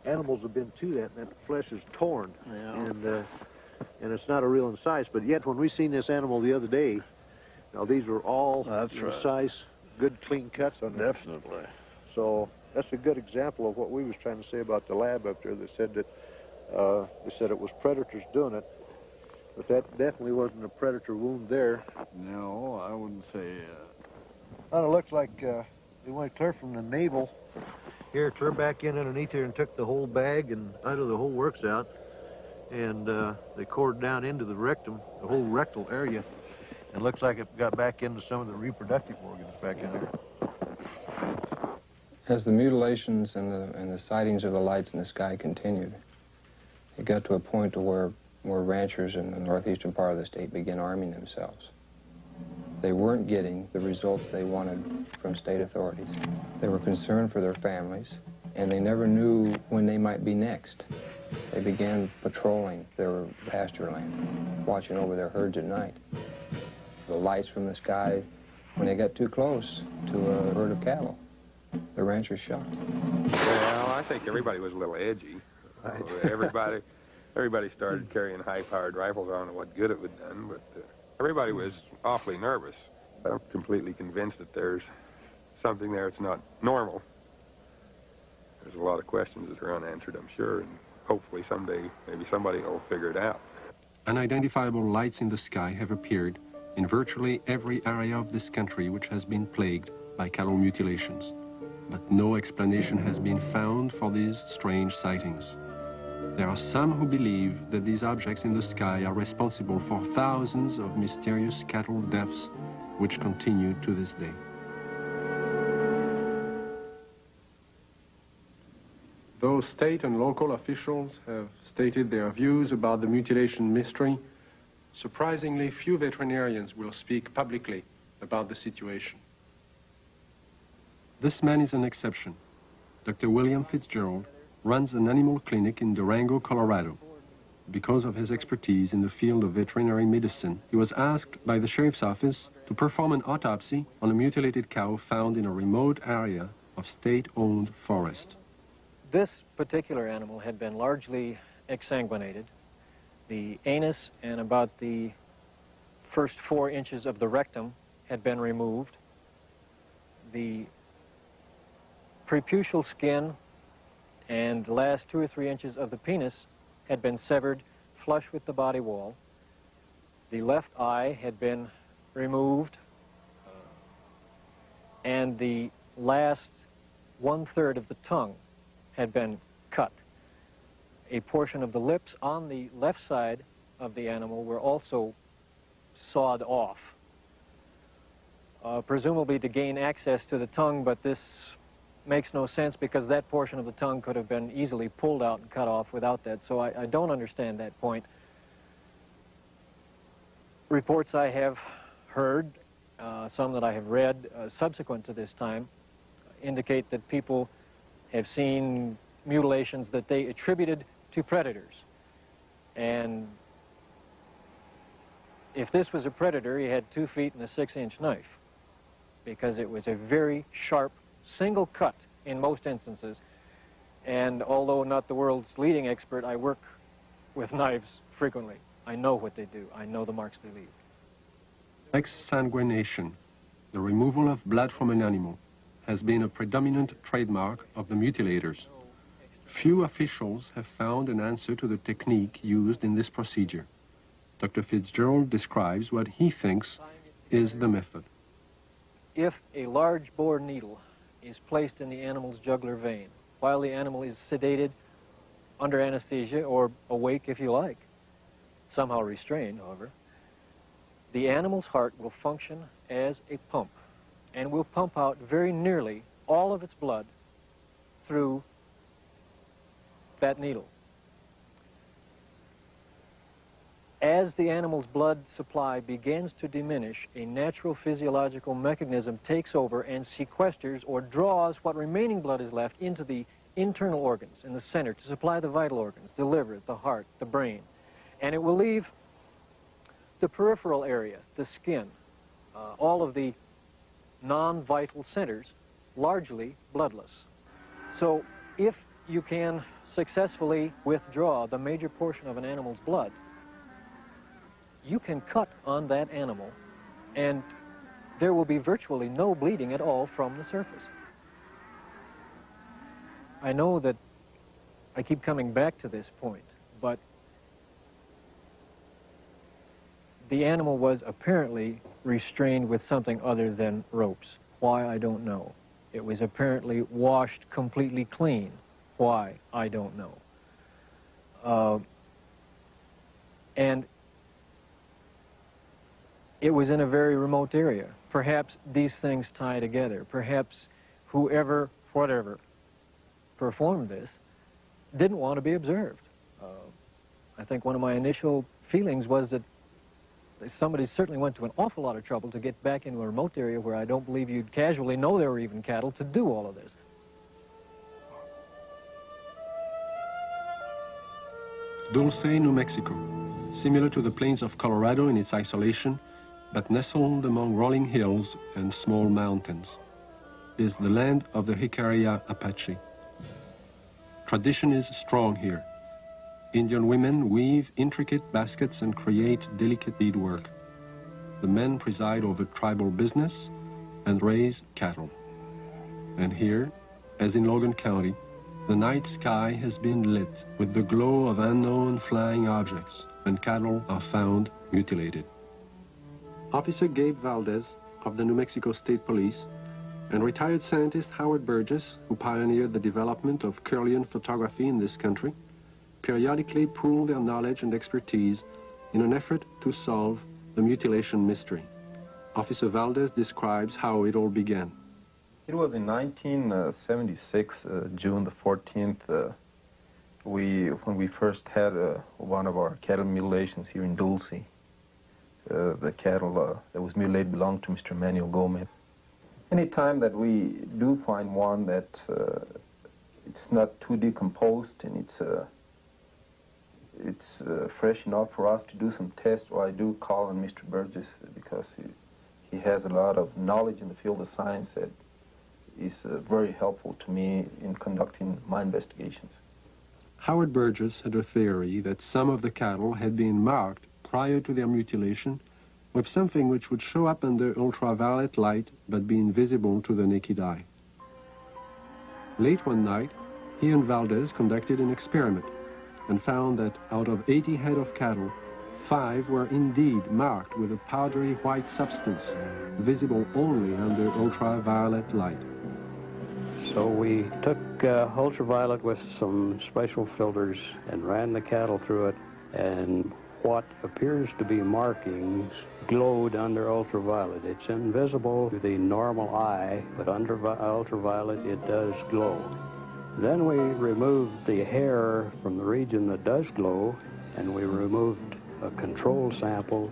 Speaker 22: animals have been to that, and that flesh is torn.
Speaker 23: Yeah.
Speaker 22: And it's not a real incise, but yet when we seen this animal the other day, now these were all incise, good clean cuts on them.
Speaker 23: Definitely.
Speaker 22: So that's a good example of what we was trying to say about the lab up there. They said that it was predators doing it, but that definitely wasn't a predator wound there.
Speaker 23: No, I wouldn't say.
Speaker 22: Well, it looks like they went clear from the navel here, clear back in underneath here, and took the whole bag and out of the whole works out, and they cored down into the rectum, the whole rectal area. It looks like it got back into some of the reproductive organs back in there.
Speaker 18: As the mutilations and the sightings of the lights in the sky continued, it got to a point to where ranchers in the northeastern part of the state began arming themselves. They weren't getting the results they wanted from state authorities. They were concerned for their families, and they never knew when they might be next. They began patrolling their pasture land, watching over their herds at night. The lights from the sky, when they got too close to a herd of cattle, the ranchers shot.
Speaker 24: Well, I think everybody was a little edgy. Everybody started carrying high-powered rifles. I don't know what good it would have done, but everybody was awfully nervous. I'm completely convinced that there's something there that's not normal. There's a lot of questions that are unanswered, I'm sure, and hopefully someday maybe somebody will figure it out.
Speaker 5: Unidentifiable lights in the sky have appeared in virtually every area of this country which has been plagued by cattle mutilations. But no explanation has been found for these strange sightings. There are some who believe that these objects in the sky are responsible for thousands of mysterious cattle deaths which continue to this day. Though state and local officials have stated their views about the mutilation mystery, surprisingly few veterinarians will speak publicly about the situation. This man is an exception. Dr. William Fitzgerald runs an animal clinic in Durango, Colorado. Because of his expertise in the field of veterinary medicine, he was asked by the sheriff's office to perform an autopsy on a mutilated cow found in a remote area of state-owned forest.
Speaker 25: This particular animal had been largely exsanguinated. The anus and about the first 4 inches of the rectum had been removed. the preputial skin and the last 2 or 3 inches of the penis had been severed flush with the body wall. The left eye had been removed, and the last 1/3 of the tongue had been cut. A portion of the lips on the left side of the animal were also sawed off, presumably to gain access to the tongue, but this makes no sense because that portion of the tongue could have been easily pulled out and cut off without that, so I don't understand that point. Reports I have heard, some that I have read subsequent to this time, indicate that people have seen mutilations that they attributed to predators. And if this was a predator, he had 2 feet and a 6-inch knife, because it was a very sharp single cut in most instances. And although not the world's leading expert, I work with knives frequently. I know what they do. I know the marks they leave.
Speaker 5: Exsanguination, the removal of blood from an animal, has been a predominant trademark of the mutilators. Few officials have found an answer to the technique used in this procedure. Dr. Fitzgerald describes what he thinks is the method.
Speaker 25: If a large bore needle is placed in the animal's jugular vein while the animal is sedated, under anesthesia, or awake if you like, somehow restrained, however, the animal's heart will function as a pump and will pump out very nearly all of its blood through that needle. As the animal's blood supply begins to diminish, a natural physiological mechanism takes over and sequesters or draws what remaining blood is left into the internal organs in the center to supply the vital organs, the liver, the heart, the brain. And it will leave the peripheral area, the skin, all of the non-vital centers, largely bloodless. So if you can successfully withdraw the major portion of an animal's blood, you can cut on that animal and there will be virtually no bleeding at all from the surface. I know that I keep coming back to this point, but the animal was apparently restrained with something other than ropes. Why, I don't know. It was apparently washed completely clean. Why, I don't know. And it was in a very remote area. Perhaps these things tie together. Perhaps whoever, whatever, performed this didn't want to be observed. I think one of my initial feelings was that somebody certainly went to an awful lot of trouble to get back into a remote area where I don't believe you'd casually know there were even cattle to do all of this.
Speaker 5: Dulce, New Mexico, similar to the plains of Colorado in its isolation, but nestled among rolling hills and small mountains, is the land of the Jicarilla Apache. Tradition is strong here. Indian women weave intricate baskets and create delicate beadwork. The men preside over tribal business and raise cattle. And here, as in Logan County, the night sky has been lit with the glow of unknown flying objects, and cattle are found mutilated. Officer Gabe Valdez of the New Mexico State Police and retired scientist Howard Burgess, who pioneered the development of Kirlian photography in this country, periodically pool their knowledge and expertise in an effort to solve the mutilation mystery. Officer Valdez describes how it all began.
Speaker 4: It was in 1976, June the 14th, when we first had one of our cattle mutilations here in Dulce. The cattle that was mutilated belonged to Mr. Emmanuel Gomez. Any time that we do find one that it's not too decomposed and it's fresh enough for us to do some tests, or I do call on Mr. Burgess because he has a lot of knowledge in the field of science that is very helpful to me in conducting my investigations.
Speaker 5: Howard Burgess had a theory that some of the cattle had been marked prior to their mutilation with something which would show up under ultraviolet light but be invisible to the naked eye. Late one night, he and Valdez conducted an experiment and found that out of 80 head of cattle, 5 were indeed marked with a powdery white substance, visible only under ultraviolet light.
Speaker 6: So we took ultraviolet with some special filters and ran the cattle through it, and what appears to be markings glowed under ultraviolet. It's invisible to the normal eye, but under ultraviolet it does glow. Then we removed the hair from the region that does glow, and we removed a control sample.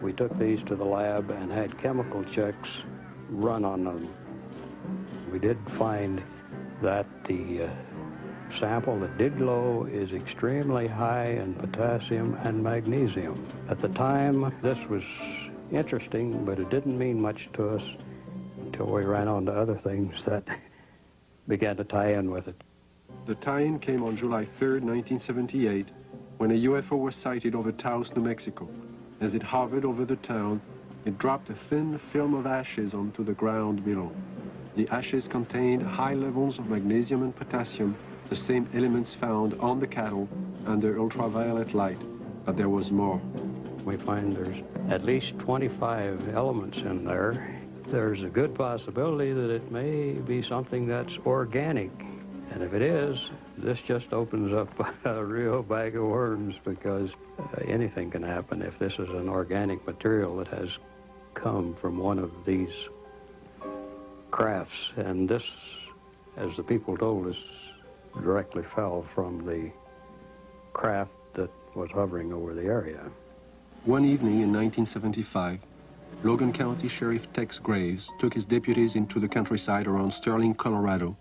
Speaker 6: We took these to the lab and had chemical checks run on them. We did find that the sample that did glow is extremely high in potassium and magnesium. At the time, this was interesting, but it didn't mean much to us until we ran on to other things that began to tie in with it.
Speaker 5: The tie-in came on July 3rd, 1978, when a UFO was sighted over Taos, New Mexico. As it hovered over the town, it dropped a thin film of ashes onto the ground below. The ashes contained high levels of magnesium and potassium, the same elements found on the cattle under ultraviolet light, but there was more.
Speaker 6: We find there's at least 25 elements in there. There's a good possibility that it may be something that's organic. And if it is, this just opens up a real bag of worms, because anything can happen if this is an organic material that has come from one of these crafts. And this, as the people told us, directly fell from the craft that was hovering over the area.
Speaker 5: One evening in 1975, Logan County Sheriff Tex Graves took his deputies into the countryside around Sterling, Colorado,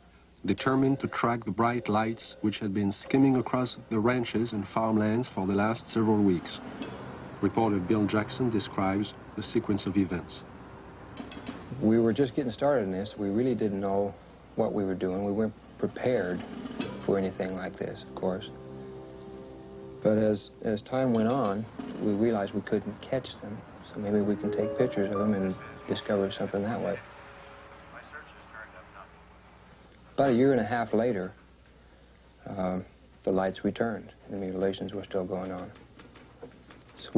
Speaker 5: determined to track the bright lights which had been skimming across the ranches and farmlands for the last several weeks. Reporter Bill Jackson describes the sequence of events.
Speaker 18: We were just getting started in this. We really didn't know what we were doing. We weren't prepared for anything like this, of course. But as time went on, we realized we couldn't catch them, so maybe we can take pictures of them and discover something that way. About a year and a half later, the lights returned. The mutilations were still going on. So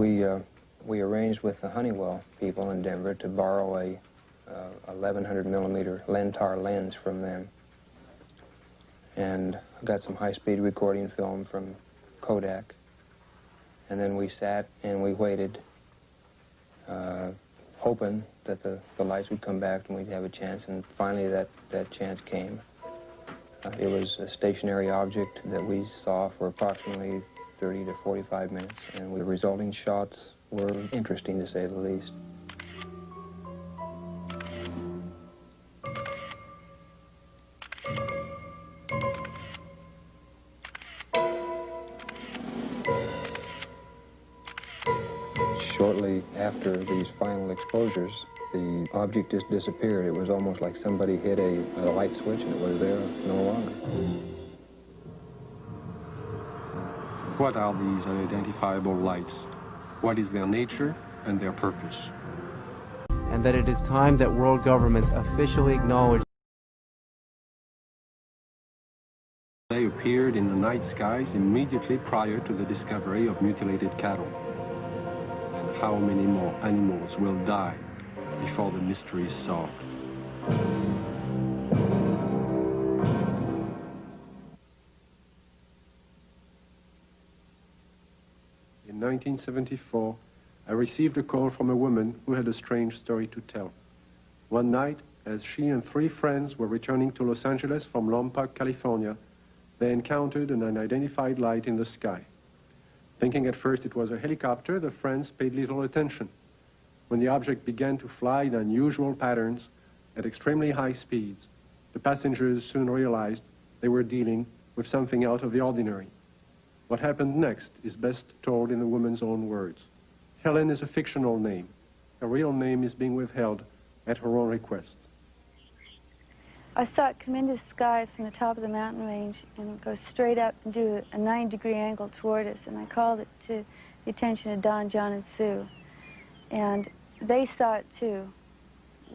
Speaker 18: we arranged with the Honeywell people in Denver to borrow a 1100 millimeter Lentar lens from them, and got some high-speed recording film from Kodak. And then we sat and we waited, hoping that the lights would come back and we'd have a chance, and finally that chance came. It was a stationary object that we saw for approximately 30 to 45 minutes, and the resulting shots were interesting, to say the least. Shortly after these final exposures, the object just disappeared. It was almost like somebody hit a light switch and it was there no longer.
Speaker 5: What are these unidentifiable lights? What is their nature and their purpose?
Speaker 19: And that it is time that world governments officially acknowledge
Speaker 5: they appeared in the night skies immediately prior to the discovery of mutilated cattle. And how many more animals will die before the mystery is solved? In 1974, I received a call from a woman who had a strange story to tell. One night, as she and 3 friends were returning to Los Angeles from Lompoc, California, they encountered an unidentified light in the sky. Thinking at first it was a helicopter, the friends paid little attention. When the object began to fly in unusual patterns at extremely high speeds, the passengers soon realized they were dealing with something out of the ordinary. What happened next is best told in the woman's own words. Helen is a fictional name. Her real name is being withheld at her own request.
Speaker 7: I saw it come into the sky from the top of the mountain range and go straight up and do a 90-degree angle toward us, and I called it to the attention of Don, John, and Sue. And they saw it too,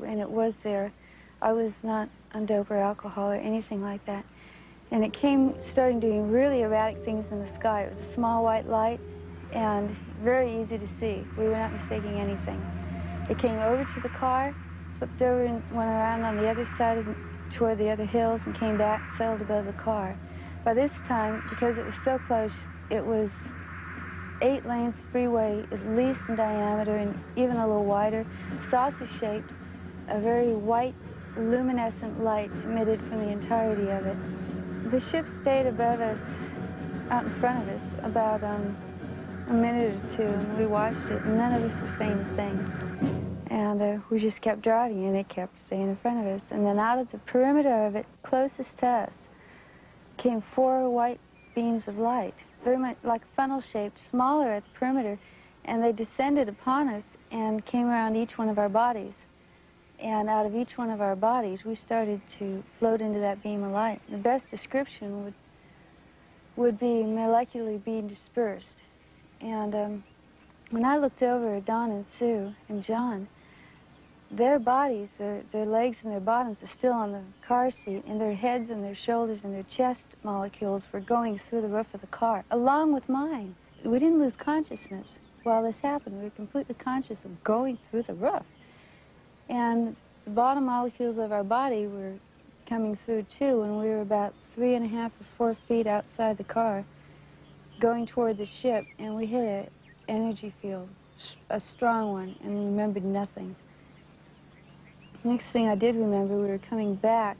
Speaker 7: and it was there. I was not on dope or alcohol or anything like that. And it started doing really erratic things in the sky. It was a small white light and very easy to see. We were not mistaking anything. It came over to the car, flipped over and went around on the other side toward the other hills and came back, settled above the car. By this time, because it was so close, it was 8 lanes of freeway, at least in diameter and even a little wider, saucer-shaped, a very white, luminescent light emitted from the entirety of it. The ship stayed above us, out in front of us, about a minute or two, and we watched it, and none of us were saying a thing. And we just kept driving, and it kept staying in front of us. And then out of the perimeter of it, closest to us, came 4 white beams of light, very much like funnel-shaped, smaller at the perimeter, and they descended upon us and came around each one of our bodies. And out of each one of our bodies, we started to float into that beam of light. The best description would be molecularly being dispersed. And when I looked over at Don and Sue and John, their bodies, their legs and their bottoms are still on the car seat, and their heads and their shoulders and their chest molecules were going through the roof of the car, along with mine. We didn't lose consciousness while this happened. We were completely conscious of going through the roof. And the bottom molecules of our body were coming through too, and we were about 3.5 or 4 feet outside the car, going toward the ship, and we hit an energy field, a strong one, and remembered nothing. Next thing I did remember, we were coming back,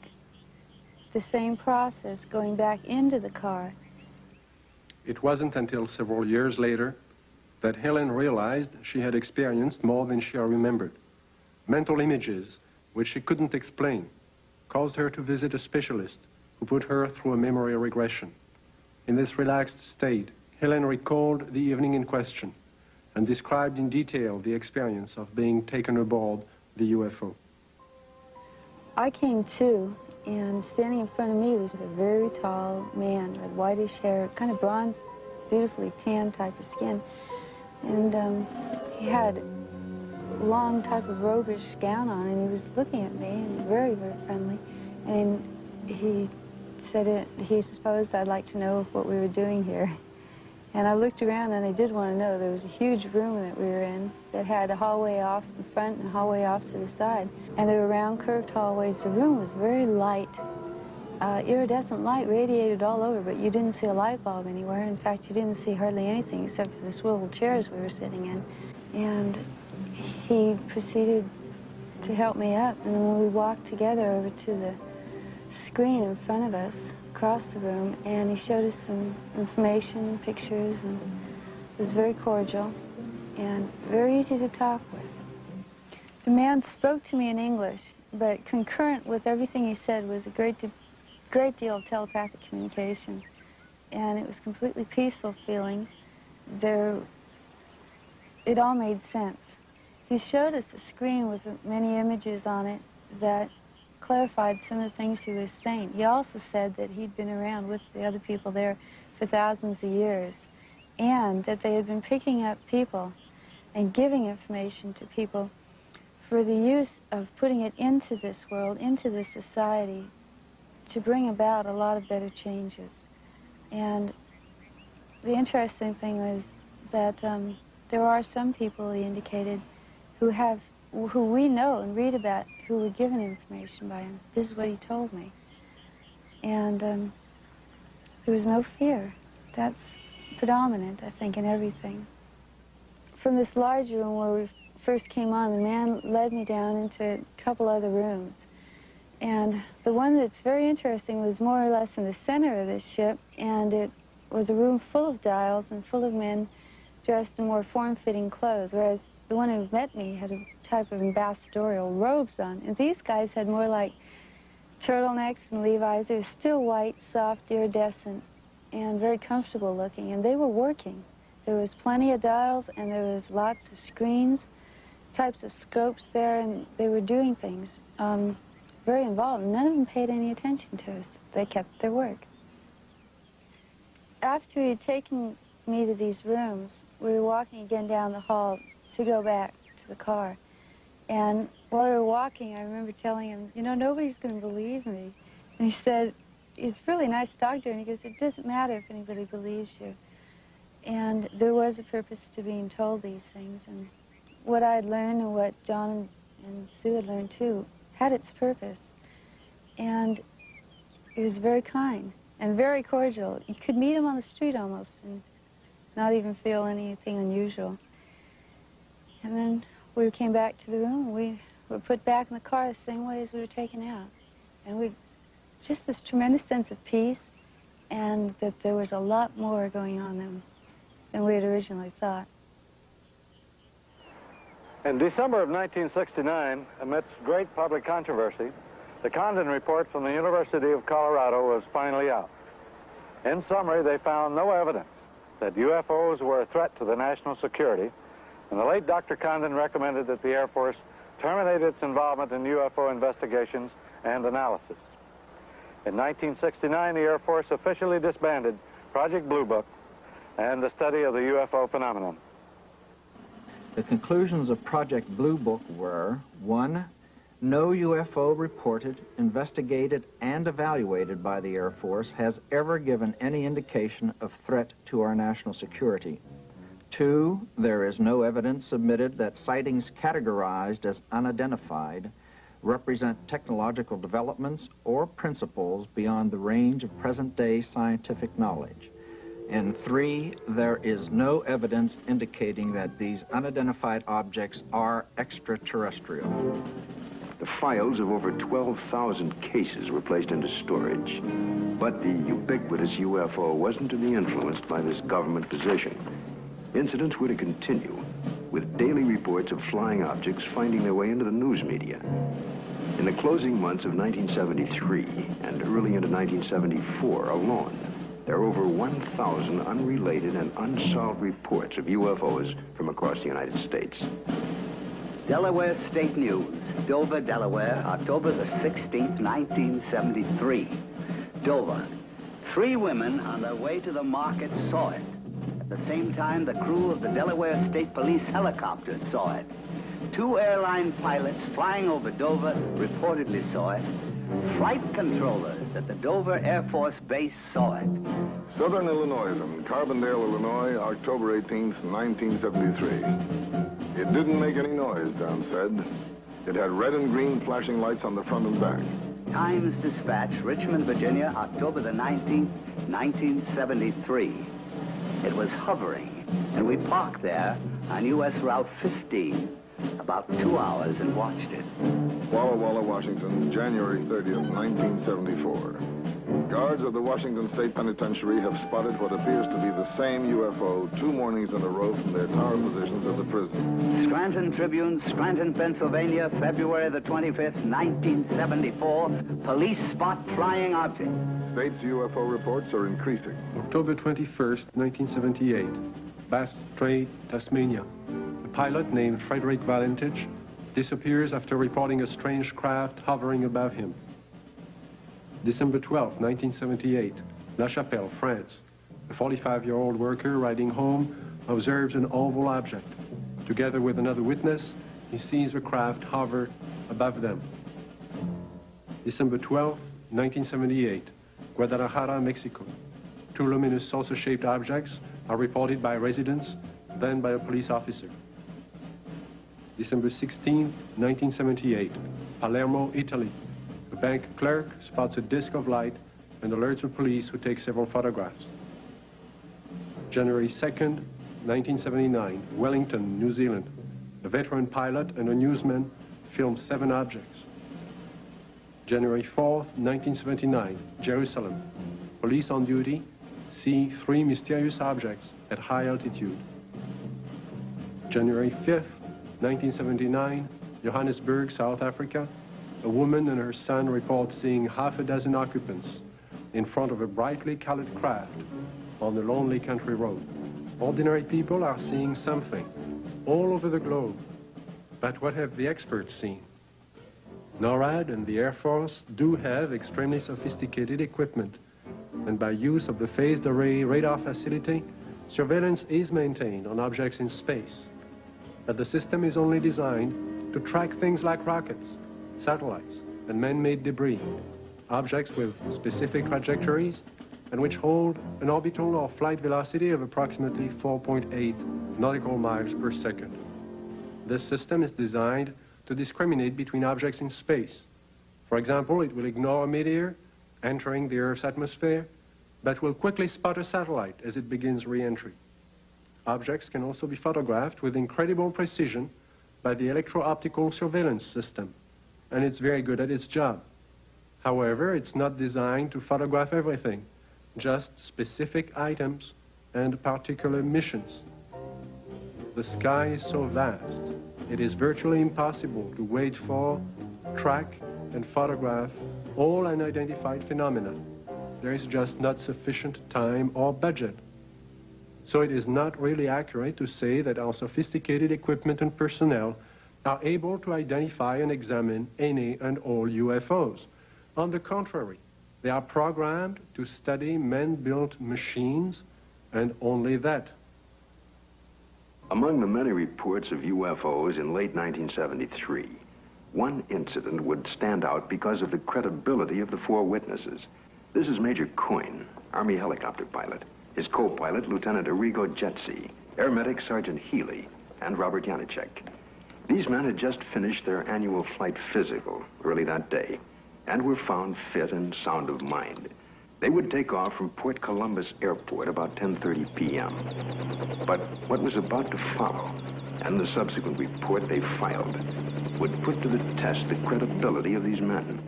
Speaker 7: the same process, going back into the car.
Speaker 5: It wasn't until several years later that Helen realized she had experienced more than she remembered. Mental images, which she couldn't explain, caused her to visit a specialist who put her through a memory regression. In this relaxed state, Helen recalled the evening in question and described in detail the experience of being taken aboard the UFO.
Speaker 7: I came to, and standing in front of me was a very tall man with whitish hair, kind of bronze, beautifully tan type of skin. And he had long type of robish gown on, and he was looking at me, and very, very friendly. And he said he supposed I'd like to know what we were doing here. And I looked around, and I did want to know. There was a huge room that we were in that had a hallway off in front and a hallway off to the side. And there were round, curved hallways. The room was very light. Iridescent light radiated all over, but you didn't see a light bulb anywhere. In fact, you didn't see hardly anything except for the swivel chairs we were sitting in. And he proceeded to help me up, and then we walked together over to the screen in front of us, across the room, and he showed us some information, pictures, and it was very cordial and very easy to talk with. The man spoke to me in English, but concurrent with everything he said was a great deal of telepathic communication, and it was completely peaceful feeling. It all made sense. He showed us a screen with many images on it that clarified some of the things he was saying. He also said that he'd been around with the other people there for thousands of years, and that they had been picking up people and giving information to people for the use of putting it into this world, into this society, to bring about a lot of better changes. And the interesting thing was that there are some people, he indicated, who we know and read about, who were given information by him. This is what he told me. And there was no fear. That's predominant, I think, in everything. From this large room where we first came on, the man led me down into a couple other rooms. And the one that's very interesting was more or less in the center of this ship, and it was a room full of dials and full of men dressed in more form-fitting clothes, whereas the one who met me had a type of ambassadorial robes on. And these guys had more like turtlenecks and Levi's. They were still white, soft, iridescent, and very comfortable looking. And they were working. There was plenty of dials, and there was lots of screens, types of scopes there, and they were doing things very involved. None of them paid any attention to us. They kept their work. After he had taken me to these rooms, we were walking again down the hall to go back to the car. And while we were walking, I remember telling him, you know, nobody's going to believe me. And he said, he's a really nice doctor, and he goes, it doesn't matter if anybody believes you. And there was a purpose to being told these things, and what I had learned and what John and Sue had learned too had its purpose. And he was very kind and very cordial. You could meet him on the street almost and not even feel anything unusual. And then we came back to the room, and we were put back in the car the same way as we were taken out. And we just this tremendous sense of peace, and that there was a lot more going on than we had originally thought.
Speaker 11: In December of 1969, amidst great public controversy, the Condon report from the University of Colorado was finally out. In summary, they found no evidence that UFOs were a threat to the national security, and the late Dr. Condon recommended that the Air Force terminate its involvement in UFO investigations and analysis. In 1969, the Air Force officially disbanded Project Blue Book and the study of the UFO phenomenon.
Speaker 8: The conclusions of Project Blue Book were, 1, no UFO reported, investigated, and evaluated by the Air Force has ever given any indication of threat to our national security. 2, there is no evidence submitted that sightings categorized as unidentified represent technological developments or principles beyond the range of present-day scientific knowledge. And 3, there is no evidence indicating that these unidentified objects are extraterrestrial.
Speaker 1: The files of over 12,000 cases were placed into storage, but the ubiquitous UFO wasn't to be influenced by this government position. Incidents were to continue, with daily reports of flying objects finding their way into the news media. In the closing months of 1973 and early into 1974 alone, there are over 1,000 unrelated and unsolved reports of UFOs from across the United States.
Speaker 3: Delaware State News, Dover, Delaware, October the 16th, 1973. Dover. 3 women on their way to the market saw it. At the same time, the crew of the Delaware State Police helicopter saw it. 2 airline pilots flying over Dover reportedly saw it. Flight controllers at the Dover Air Force Base saw it.
Speaker 2: Southern Illinois and Carbondale, Illinois, October 18th, 1973. It didn't make any noise, Don said. It had red and green flashing lights on the front and back.
Speaker 3: Times Dispatch, Richmond, Virginia, October the 19th, 1973. It was hovering, and we parked there on U.S. Route 15 about 2 hours and watched it.
Speaker 2: Walla Walla, Washington, January 30th, 1974. Guards of the Washington State Penitentiary have spotted what appears to be the same UFO 2 mornings in a row from their tower positions at the prison.
Speaker 3: Scranton Tribune, Scranton, Pennsylvania, February the 25th, 1974. Police spot flying object.
Speaker 2: State's UFO reports are increasing.
Speaker 5: October 21st, 1978, Bass Strait, Tasmania. A pilot named Frederick Valentich disappears after reporting a strange craft hovering above him. December 12, 1978, La Chapelle, France. A 45-year-old worker riding home observes an oval object. Together with another witness, he sees the craft hover above them. December 12, 1978, Guadalajara, Mexico. 2 luminous saucer-shaped objects are reported by residents, then by a police officer. December 16, 1978, Palermo, Italy. A bank clerk spots a disc of light and alerts the police, who take several photographs. January 2nd, 1979, Wellington, New Zealand. A veteran pilot and a newsman film 7 objects. January 4th, 1979, Jerusalem. Police on duty see 3 mysterious objects at high altitude. January 5th, 1979, Johannesburg, South Africa. A woman and her son report seeing half a dozen occupants in front of a brightly colored craft on the lonely country road. Ordinary people are seeing something all over the globe. But what have the experts seen? NORAD and the Air Force do have extremely sophisticated equipment, and by use of the phased array radar facility, surveillance is maintained on objects in space. But the system is only designed to track things like rockets, satellites, and man-made debris, objects with specific trajectories and which hold an orbital or flight velocity of approximately 4.8 nautical miles per second. This system is designed to discriminate between objects in space. For example, it will ignore a meteor entering the Earth's atmosphere, but will quickly spot a satellite as it begins re-entry. Objects can also be photographed with incredible precision by the electro-optical surveillance system, and it's very good at its job. However, it's not designed to photograph everything, just specific items and particular missions. The sky is so vast, it is virtually impossible to wait for, track, and photograph all unidentified phenomena. There is just not sufficient time or budget. So it is not really accurate to say that our sophisticated equipment and personnel are able to identify and examine any and all UFOs. On the contrary, they are programmed to study man-built machines, and only that.
Speaker 1: Among the many reports of UFOs in late 1973, one incident would stand out because of the credibility of the four witnesses. This is Major Coyne, Army helicopter pilot, his co-pilot, Lieutenant Arrigo Jetsi, Air Medic Sergeant Healy, and Robert Janicek. These men had just finished their annual flight physical early that day and were found fit and sound of mind. They would take off from Port Columbus Airport about 10:30 p.m. But what was about to follow, and the subsequent report they filed, would put to the test the credibility of these men.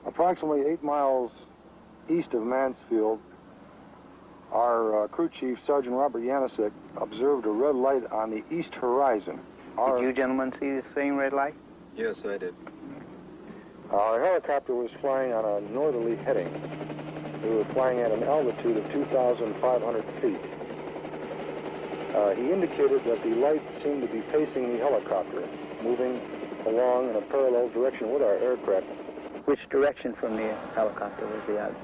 Speaker 2: Approximately 8 miles east of Mansfield, our crew chief, Sergeant Robert Janicek, observed a red light on the east horizon.
Speaker 9: Did you gentlemen see the same red light?
Speaker 18: Yes, I did.
Speaker 2: Our helicopter was flying on a northerly heading. We were flying at an altitude of 2,500 feet. He indicated that the light seemed to be pacing the helicopter, moving along in a parallel direction with our aircraft.
Speaker 9: Which direction from the helicopter was the object?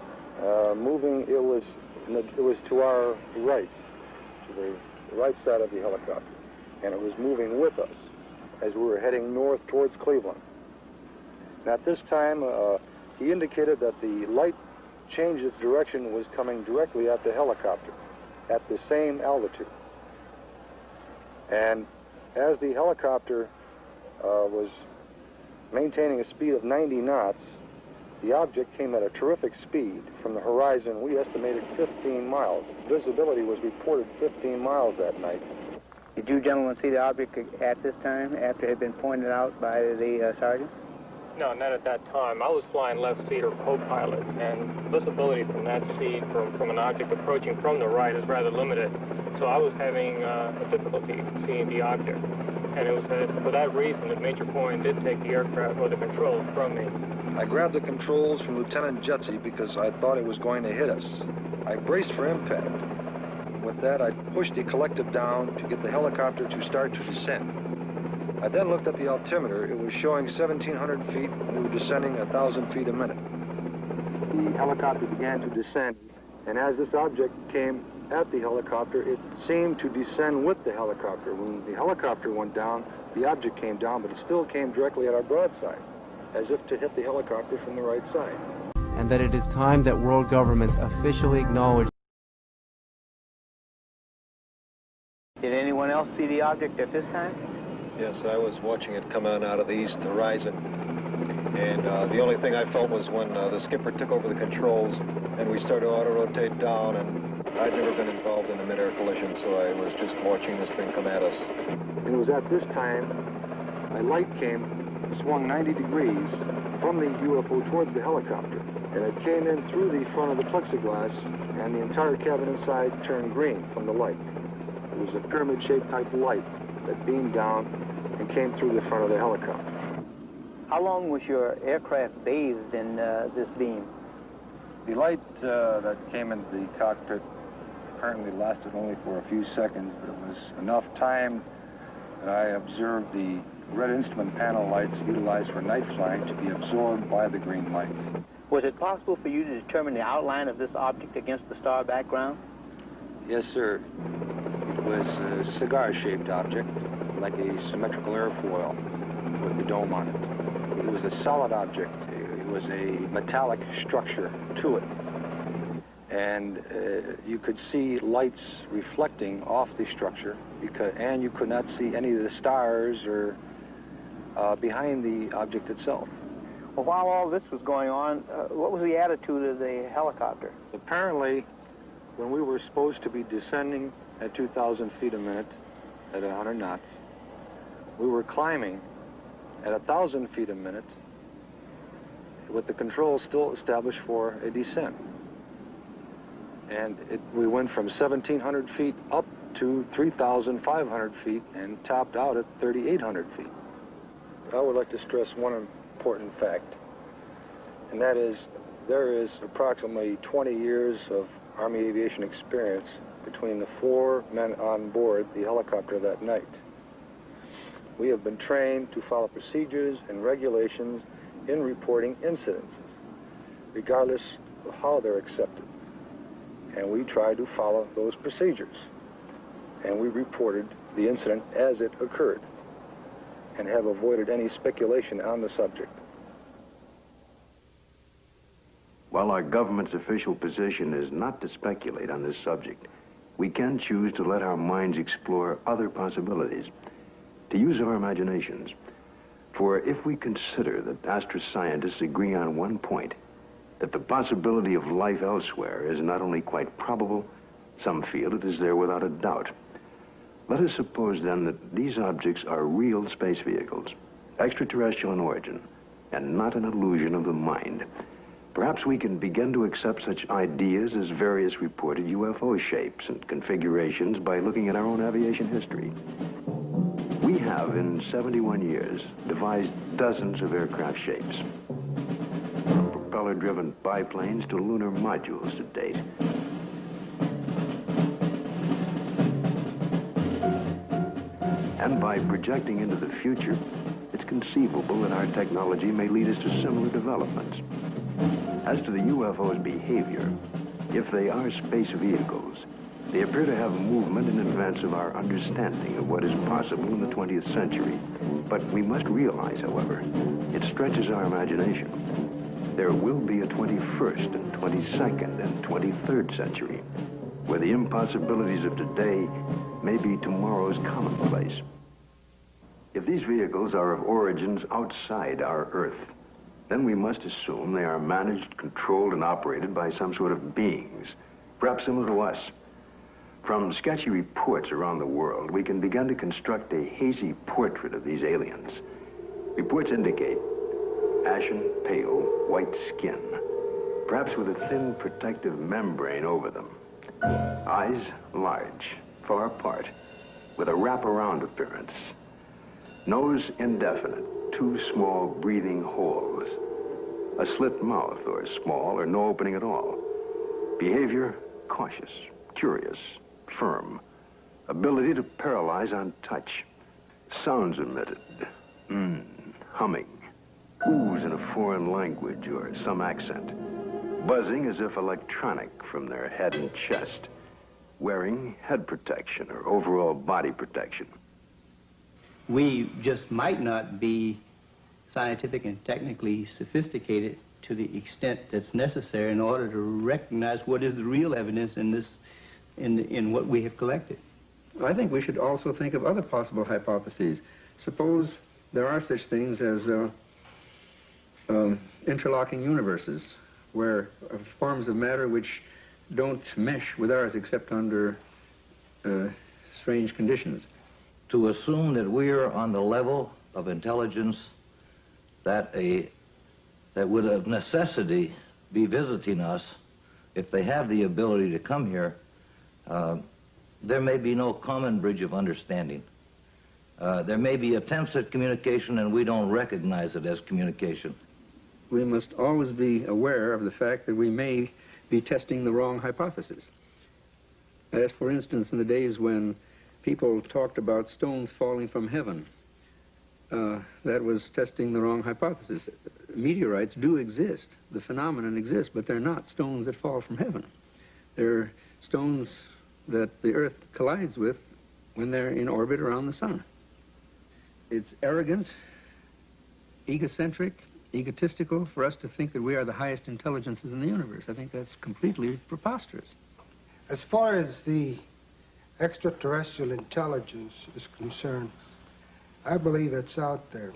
Speaker 2: It was to our right, to the right side of the helicopter, and it was moving with us as we were heading north towards Cleveland. And at this time, he indicated that the light changed its direction, was coming directly at the helicopter at the same altitude. And as the helicopter was maintaining a speed of 90 knots, the object came at a terrific speed from the horizon. We estimated 15 miles. Visibility was reported 15 miles that night.
Speaker 9: Did you gentlemen see the object at this time, after it had been pointed out by the sergeant?
Speaker 10: No, not at that time. I was flying left seat or co-pilot, and visibility from that seat from an object approaching from the right is rather limited. So I was having a difficulty seeing the object. And it was for that reason that Major Coyne did take the aircraft or the controls from me.
Speaker 2: I grabbed the controls from Lieutenant Jetsi because I thought it was going to hit us. I braced for impact. With that, I pushed the collective down to get the helicopter to start to descend. I then looked at the altimeter. It was showing 1,700 feet, and we were descending 1,000 feet a minute. The helicopter began to descend, and as this object came at the helicopter, it seemed to descend with the helicopter. When the helicopter went down, the object came down, but it still came directly at our broadside, as if to hit the helicopter from the right side.
Speaker 19: And that it is time that world governments officially acknowledge.
Speaker 9: Did anyone else see the object at this time?
Speaker 22: Yes, I was watching it come out of the east horizon. And the only thing I felt was when the skipper took over the controls and we started to auto-rotate down, and I'd never been involved in a mid-air collision, so I was just watching this thing come at us.
Speaker 2: It was at this time a light came, swung 90 degrees from the UFO towards the helicopter, and it came in through the front of the plexiglass, and the entire cabin inside turned green from the light. It was a pyramid-shaped type light that beamed down and came through the front of the helicopter.
Speaker 9: How long was your aircraft bathed in this beam?
Speaker 2: The light that came into the cockpit apparently lasted only for a few seconds, but it was enough time that I observed the red instrument panel lights utilized for night flying to be absorbed by the green light.
Speaker 9: Was it possible for you to determine the outline of this object against the star background?
Speaker 2: Yes, sir. It was a cigar-shaped object, like a symmetrical airfoil.
Speaker 12: with the dome on it. It was a solid object. It was a metallic structure to it. And you could see lights reflecting off the structure, and you could not see any of the stars or behind the object itself.
Speaker 9: Well, while all this was going on, what was the attitude of the helicopter?
Speaker 12: Apparently, when we were supposed to be descending at 2,000 feet a minute at 100 knots, we were climbing at 1,000 feet a minute with the controls still established for a descent. And we went from 1,700 feet up to 3,500 feet and topped out at 3,800 feet. I would like to stress one important fact, and that is there is approximately 20 years of Army aviation experience between the 4 men on board the helicopter that night. We have been trained to follow procedures and regulations in reporting incidences, regardless of how they're accepted. And we tried to follow those procedures. And we reported the incident as it occurred and have avoided any speculation on the subject.
Speaker 1: While our government's official position is not to speculate on this subject, we can choose to let our minds explore other possibilities, to use our imaginations. For if we consider that astroscientists agree on one point, that the possibility of life elsewhere is not only quite probable, some feel it is there without a doubt. Let us suppose then that these objects are real space vehicles, extraterrestrial in origin, and not an illusion of the mind. Perhaps we can begin to accept such ideas as various reported UFO shapes and configurations by looking at our own aviation history. We have, in 71 years, devised dozens of aircraft shapes, from propeller-driven biplanes to lunar modules to date. And by projecting into the future, it's conceivable that our technology may lead us to similar developments. As to the UFO's behavior, if they are space vehicles, they appear to have movement in advance of our understanding of what is possible in the 20th century. But we must realize, however, it stretches our imagination. There will be a 21st and 22nd and 23rd century, where the impossibilities of today may be tomorrow's commonplace. If these vehicles are of origins outside our Earth, then we must assume they are managed, controlled, and operated by some sort of beings, perhaps similar to us. From sketchy reports around the world, we can begin to construct a hazy portrait of these aliens. Reports indicate ashen, pale, white skin, perhaps with a thin protective membrane over them. Eyes large, far apart, with a wraparound appearance. Nose indefinite, 2 small breathing holes. A slit mouth, or small, or no opening at all. Behavior, cautious, curious, firm. Ability to paralyze on touch. Sounds emitted, humming. Oohs in a foreign language or some accent. Buzzing as if electronic from their head and chest. Wearing head protection or overall body protection.
Speaker 13: We just might not be scientific and technically sophisticated to the extent that's necessary in order to recognize what is the real evidence in what we have collected.
Speaker 14: I think we should also think of other possible hypotheses. Suppose there are such things as interlocking universes, where forms of matter which don't mesh with ours except under strange conditions.
Speaker 16: To assume that we are on the level of intelligence that would of necessity be visiting us, if they have the ability to come here, there may be no common bridge of understanding. There may be attempts at communication and we don't recognize it as communication.
Speaker 14: We must always be aware of the fact that we may be testing the wrong hypothesis. As for instance, in the days when people talked about stones falling from heaven, that was testing the wrong hypothesis. Meteorites do exist. The phenomenon exists, but they're not stones that fall from heaven. They're stones that the Earth collides with when they're in orbit around the sun. It's arrogant egocentric, egotistical for us to think that we are the highest intelligences in the universe. I think that's completely preposterous.
Speaker 15: As far as the extraterrestrial intelligence is concerned, I believe it's out there.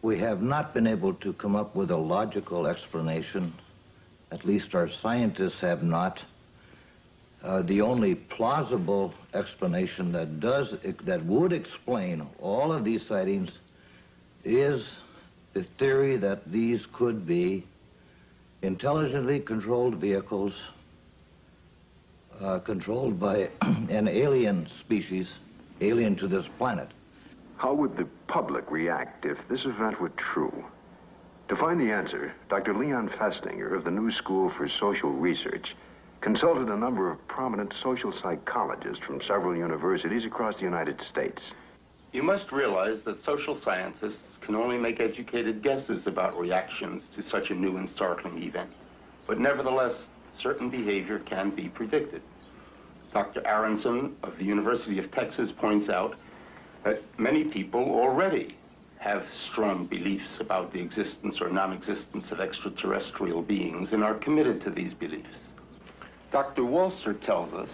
Speaker 16: We have not been able to come up with a logical explanation. At least our scientists have not. The only plausible explanation that would explain all of these sightings is the theory that these could be intelligently controlled vehicles controlled by an alien species, alien to this planet.
Speaker 1: How would the public react if this event were true? To find the answer, Dr. Leon Festinger of the New School for Social Research consulted a number of prominent social psychologists from several universities across the United States.
Speaker 17: You must realize that social scientists can only make educated guesses about reactions to such a new and startling event. But nevertheless, certain behavior can be predicted. Dr. Aronson of the University of Texas points out that many people already have strong beliefs about the existence or non-existence of extraterrestrial beings and are committed to these beliefs. Dr. Walser tells us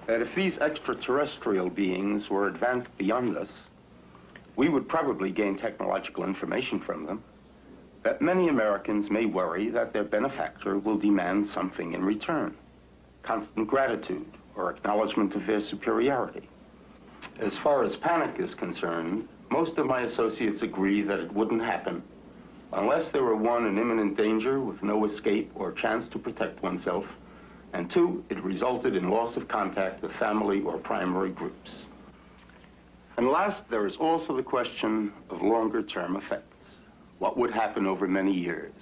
Speaker 17: that if these extraterrestrial beings were advanced beyond us, we would probably gain technological information from them, that many Americans may worry that their benefactor will demand something in return, constant gratitude or acknowledgement of their superiority. As far as panic is concerned, most of my associates agree that it wouldn't happen unless there were, one, an imminent danger with no escape or chance to protect oneself, and two, it resulted in loss of contact with family or primary groups. And last, there is also the question of longer-term effects. What would happen over many years?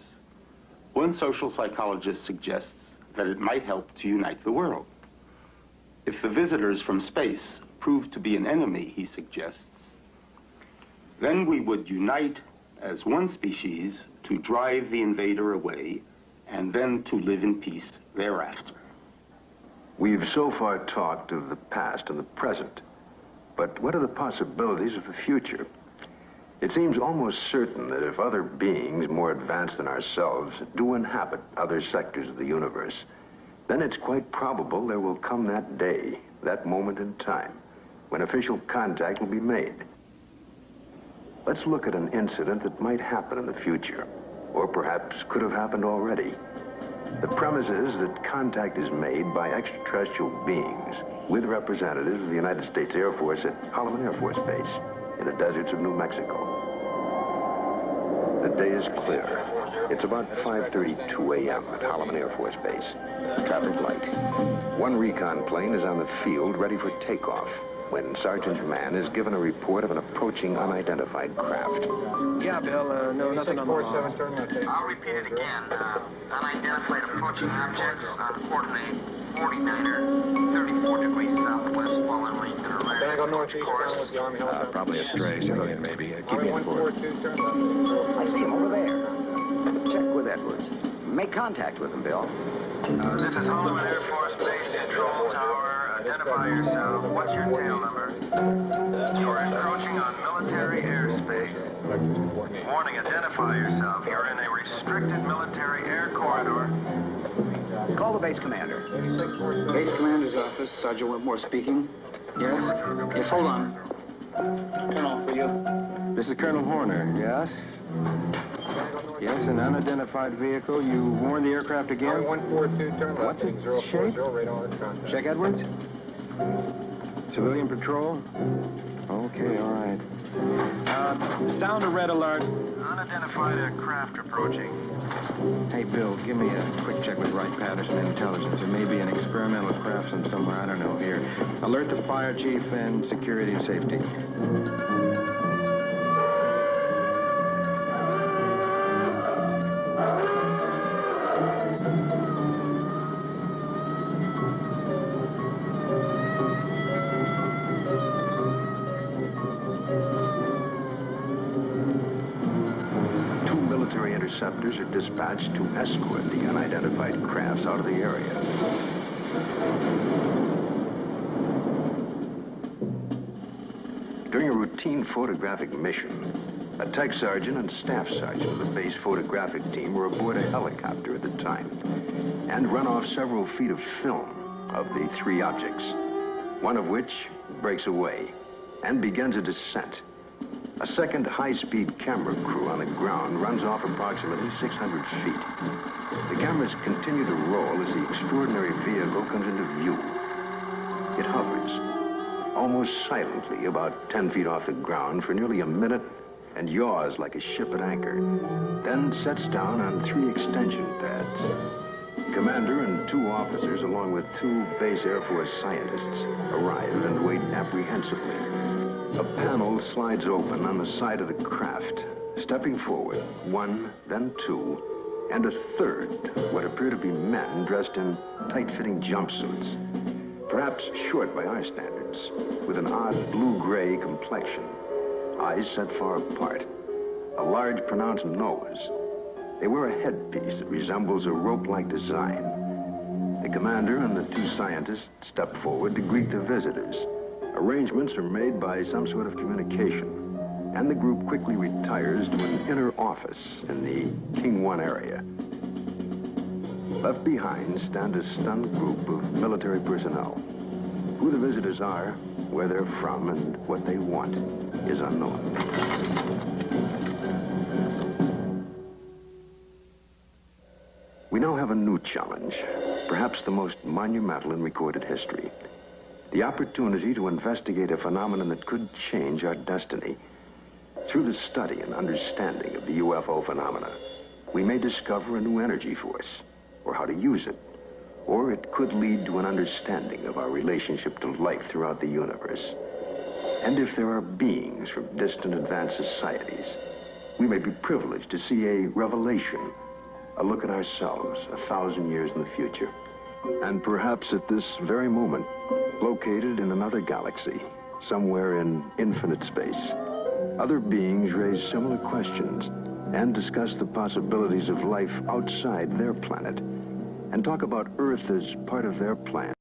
Speaker 17: One social psychologist suggests that it might help to unite the world. If the visitors from space prove to be an enemy, he suggests, then we would unite as one species to drive the invader away and then to live in peace thereafter.
Speaker 1: We've so far talked of the past and the present, but what are the possibilities of the future? It seems almost certain that if other beings more advanced than ourselves do inhabit other sectors of the universe, then it's quite probable there will come that day, that moment in time, when official contact will be made. Let's look at an incident that might happen in the future, or perhaps could have happened already. The premise is that contact is made by extraterrestrial beings with representatives of the United States Air Force at Holloman Air Force Base in the deserts of New Mexico. The day is clear. It's about 5:32 a.m. at Holloman Air Force Base. Traffic light. One recon plane is on the field ready for takeoff when Sergeant Mann is given a report of an approaching unidentified craft.
Speaker 20: Yeah, Bill, no, nothing on the lawn.
Speaker 21: I'll repeat it again. Unidentified approaching objects on coordinate 49er, 34 degrees southwest, following Lincoln or
Speaker 20: Can I go northeast with the Army helicopter?
Speaker 23: Probably a stray civilian, maybe. Keep me informed.
Speaker 3: I see him over there. Check with Edwards. Make contact with him, Bill.
Speaker 21: This is Holloman Air Force Base Control Tower. Identify yourself. What's your tail number? You're encroaching on military airspace. Warning, identify yourself. You're in a restricted military air corridor.
Speaker 3: Call the base commander.
Speaker 20: Base commander's office, Sergeant Whitmore speaking. Yes? Yes, hold on. Colonel, for you.
Speaker 23: This is Colonel Horner, yes? Yes, an unidentified vehicle. You warned the aircraft again?
Speaker 20: 142, turn left.
Speaker 23: What's its shape? Check Edwards. Civilian patrol? Okay, all right. Sound a red alert.
Speaker 21: Unidentified aircraft approaching.
Speaker 23: Hey, Bill, give me a quick check with Wright Patterson Intelligence. There may be an experimental craft from somewhere, I don't know, here. Alert the fire chief and security and safety.
Speaker 1: Interceptors are dispatched to escort the unidentified crafts out of the area. During a routine photographic mission, A tech sergeant and staff sergeant of the base photographic team were aboard a helicopter at the time and run off several feet of film of the three objects, one of which breaks away and begins a descent. A second high-speed camera crew on the ground runs off approximately 600 feet. The cameras continue to roll as the extraordinary vehicle comes into view. It hovers, almost silently, about 10 feet off the ground for nearly a minute and yaws like a ship at anchor, then sets down on 3 extension pads. Commander and 2 officers, along with 2 base Air Force scientists, arrive and wait apprehensively. A panel slides open on the side of the craft. Stepping forward, 1, then 2, and a third, what appear to be men dressed in tight-fitting jumpsuits, perhaps short by our standards, with an odd blue-gray complexion, eyes set far apart, a large pronounced nose. They wear a headpiece that resembles a rope-like design. The commander and the 2 scientists step forward to greet the visitors. Arrangements are made by some sort of communication, and the group quickly retires to an inner office in the King 1 area. Left behind stand a stunned group of military personnel. Who the visitors are, where they're from, and what they want is unknown. We now have a new challenge, perhaps the most monumental in recorded history. The opportunity to investigate a phenomenon that could change our destiny. Through the study and understanding of the UFO phenomena, we may discover a new energy force, or how to use it. Or it could lead to an understanding of our relationship to life throughout the universe. And if there are beings from distant advanced societies, we may be privileged to see a revelation, a look at ourselves 1,000 years in the future. And perhaps at this very moment, located in another galaxy, somewhere in infinite space, other beings raise similar questions and discuss the possibilities of life outside their planet, and talk about Earth as part of their plan.